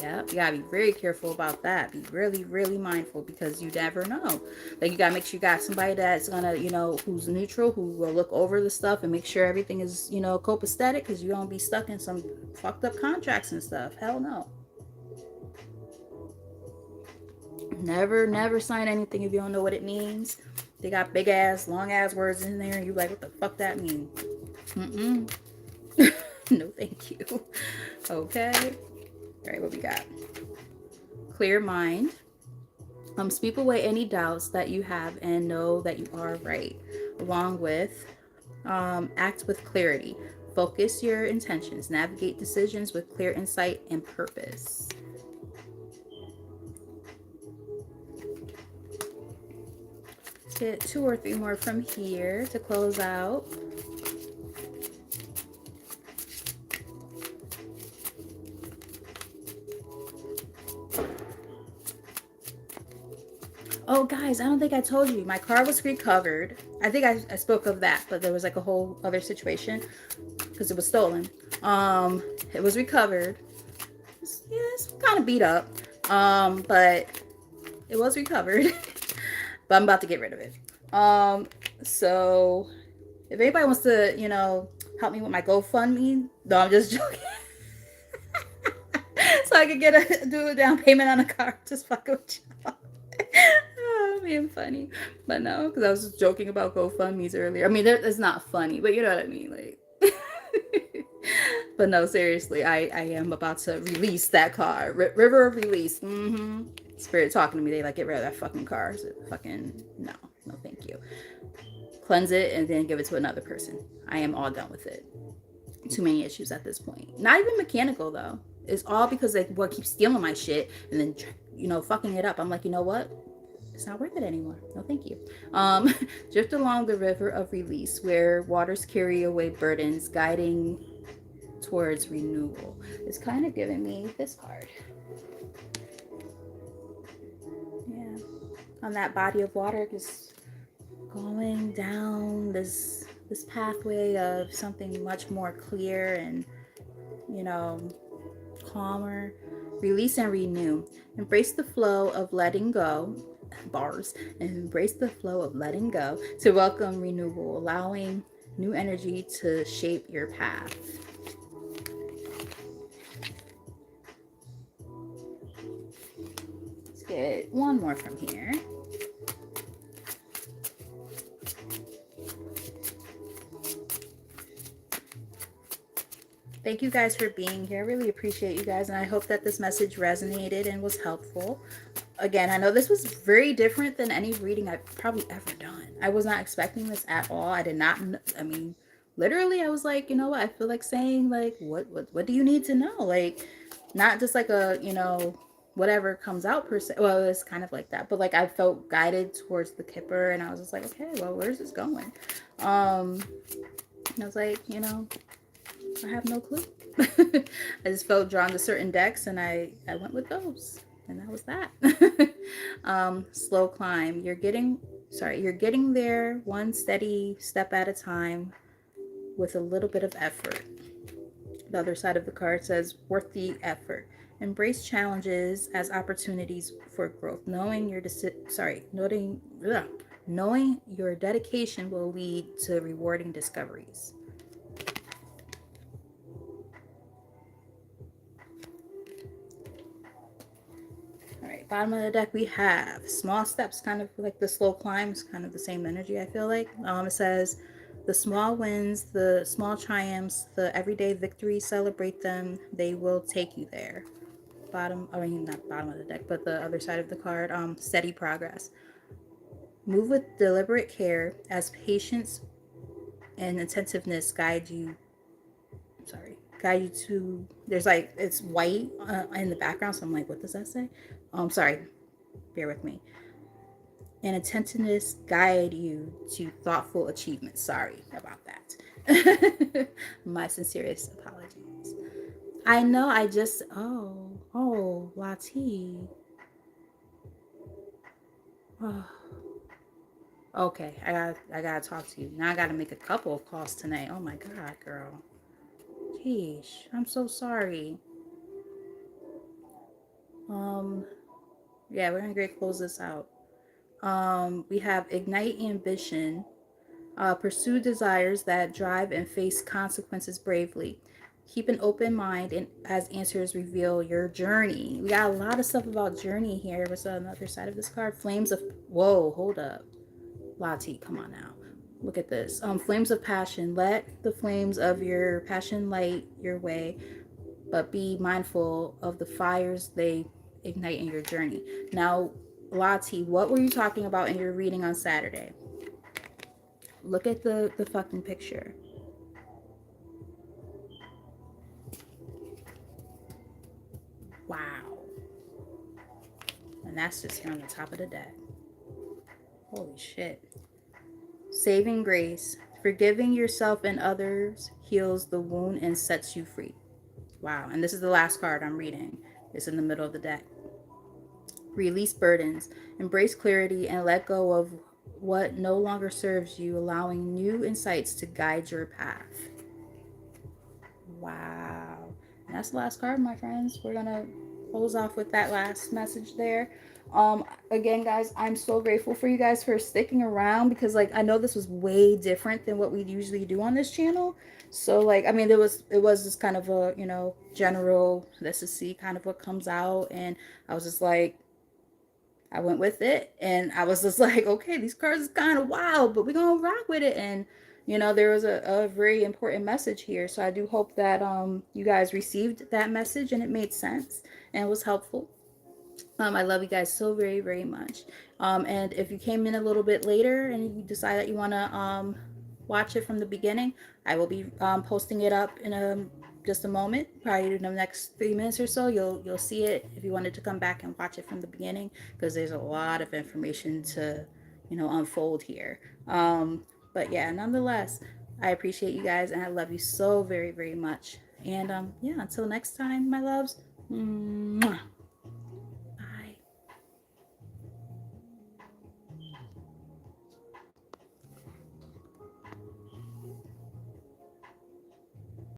Yeah, you gotta be very careful about that. Be really, really mindful, because you never know. Like, you gotta make sure you got somebody that's gonna, who's neutral, who will look over the stuff and make sure everything is, copacetic, because you don't be stuck in some fucked up contracts and stuff. Hell no. Never sign anything if you don't know what it means. They got big ass, long ass words in there, and you like, what the fuck that mean? No, thank you. Okay. All right, what we got? Clear mind. Sweep away any doubts that you have and know that you are right. along with act with clarity. Focus your intentions. Navigate decisions with clear insight and purpose. Let's get 2 or 3 more from here to close out. Oh, guys, I don't think I told you. My car was recovered. I think I spoke of that, but there was like a whole other situation because it was stolen. It was recovered. It's kind of beat up, but it was recovered. But I'm about to get rid of it. So if anybody wants to, help me with my GoFundMe, no, I'm just joking. So I could do a down payment on a car. Just fuck with you. Oh, being funny, but no, because I was just joking about GoFundMe's earlier. I mean, it's not funny, but you know what I mean, like. But no, seriously, I am about to release that car. River of release. Spirit talking to me. They like, get rid of that fucking car. So fucking no, thank you. Cleanse it and then give it to another person. I am all done with it. Too many issues at this point. Not even mechanical though. It's all because they keep stealing my shit and then fucking it up. I'm like, you know what? It's not worth it anymore. No, thank you. Drift along the river of release, where waters carry away burdens, guiding towards renewal. It's kind of giving me this card. Yeah, on that body of water, just going down this pathway of something much more clear and calmer. Release and renew. Embrace the flow of letting go. Bars. And embrace the flow of letting go to welcome renewal, allowing new energy to shape your path. Let's get one more from here. Thank you guys for being here. I really appreciate you guys, and I hope that this message resonated and was helpful. Again, I know this was very different than any reading I've probably ever done. I was not expecting this at all. I did not, I mean, literally, I was like, you know what? I feel like saying, like, what do you need to know? Like, not just like a, whatever comes out per se. Well, it's kind of like that, but like I felt guided towards the Kipper, and I was just like, okay, well, where's this going? And I was like, I have no clue. I just felt drawn to certain decks, and I went with those, and that was that. Slow climb. You're getting there one steady step at a time with a little bit of effort. The other side of the card says worth the effort. Embrace challenges as opportunities for growth. Knowing your dedication will lead to rewarding discoveries. Bottom of the deck we have small steps, kind of like the slow climbs, kind of the same energy. I feel like it says the small wins, the small triumphs, the everyday victories, celebrate them. They will take you there. Not bottom of the deck, but the other side of the card. Steady progress. Move with deliberate care as patience and attentiveness guide you to, there's like, it's white in the background, so I'm like, what does that say? Sorry, bear with me. And attentiveness guide you to thoughtful achievements. Sorry about that. My sincerest apologies. I know I just, Lati. Oh. Okay, I gotta talk to you. Now I gotta make a couple of calls tonight. Oh my God, girl. Yeesh, I'm so sorry. Yeah, we're gonna close this out. We have ignite ambition, pursue desires that drive and face consequences bravely. Keep an open mind and as answers reveal your journey. We got a lot of stuff about journey here. What's on the other side of this card? Flames of, whoa, hold up. Lati, come on now. Look at this. Flames of passion. Let the flames of your passion light your way, but be mindful of the fires they ignite in your journey. Now, Lati, what were you talking about in your reading on Saturday? Look at the fucking picture. Wow. And that's just here on the top of the deck. Holy shit. Saving grace. Forgiving yourself and others heals the wound and sets you free. Wow. And this is the last card I'm reading. It's in the middle of the deck. Release burdens. Embrace clarity and let go of what no longer serves you, allowing new insights to guide your path. Wow. And that's the last card, my friends. We're going to close off with that last message there. Again, guys, I'm so grateful for you guys for sticking around because, like, I know this was way different than what we usually do on this channel. So, like, I mean, it was just kind of a, general, let's just see kind of what comes out. And I was just like, I went with it and I was just like, okay, these cards is kind of wild, but we're going to rock with it. And, there was a very important message here. So I do hope that you guys received that message and it made sense and was helpful. I love you guys so very, very much. And if you came in a little bit later and you decide that you want to watch it from the beginning, I will be posting it up in just a moment, probably in the next 3 minutes or so. You'll see it if you wanted to come back and watch it from the beginning because there's a lot of information to unfold here. But yeah, nonetheless, I appreciate you guys and I love you so very, very much. And yeah, until next time, my loves. Mwah.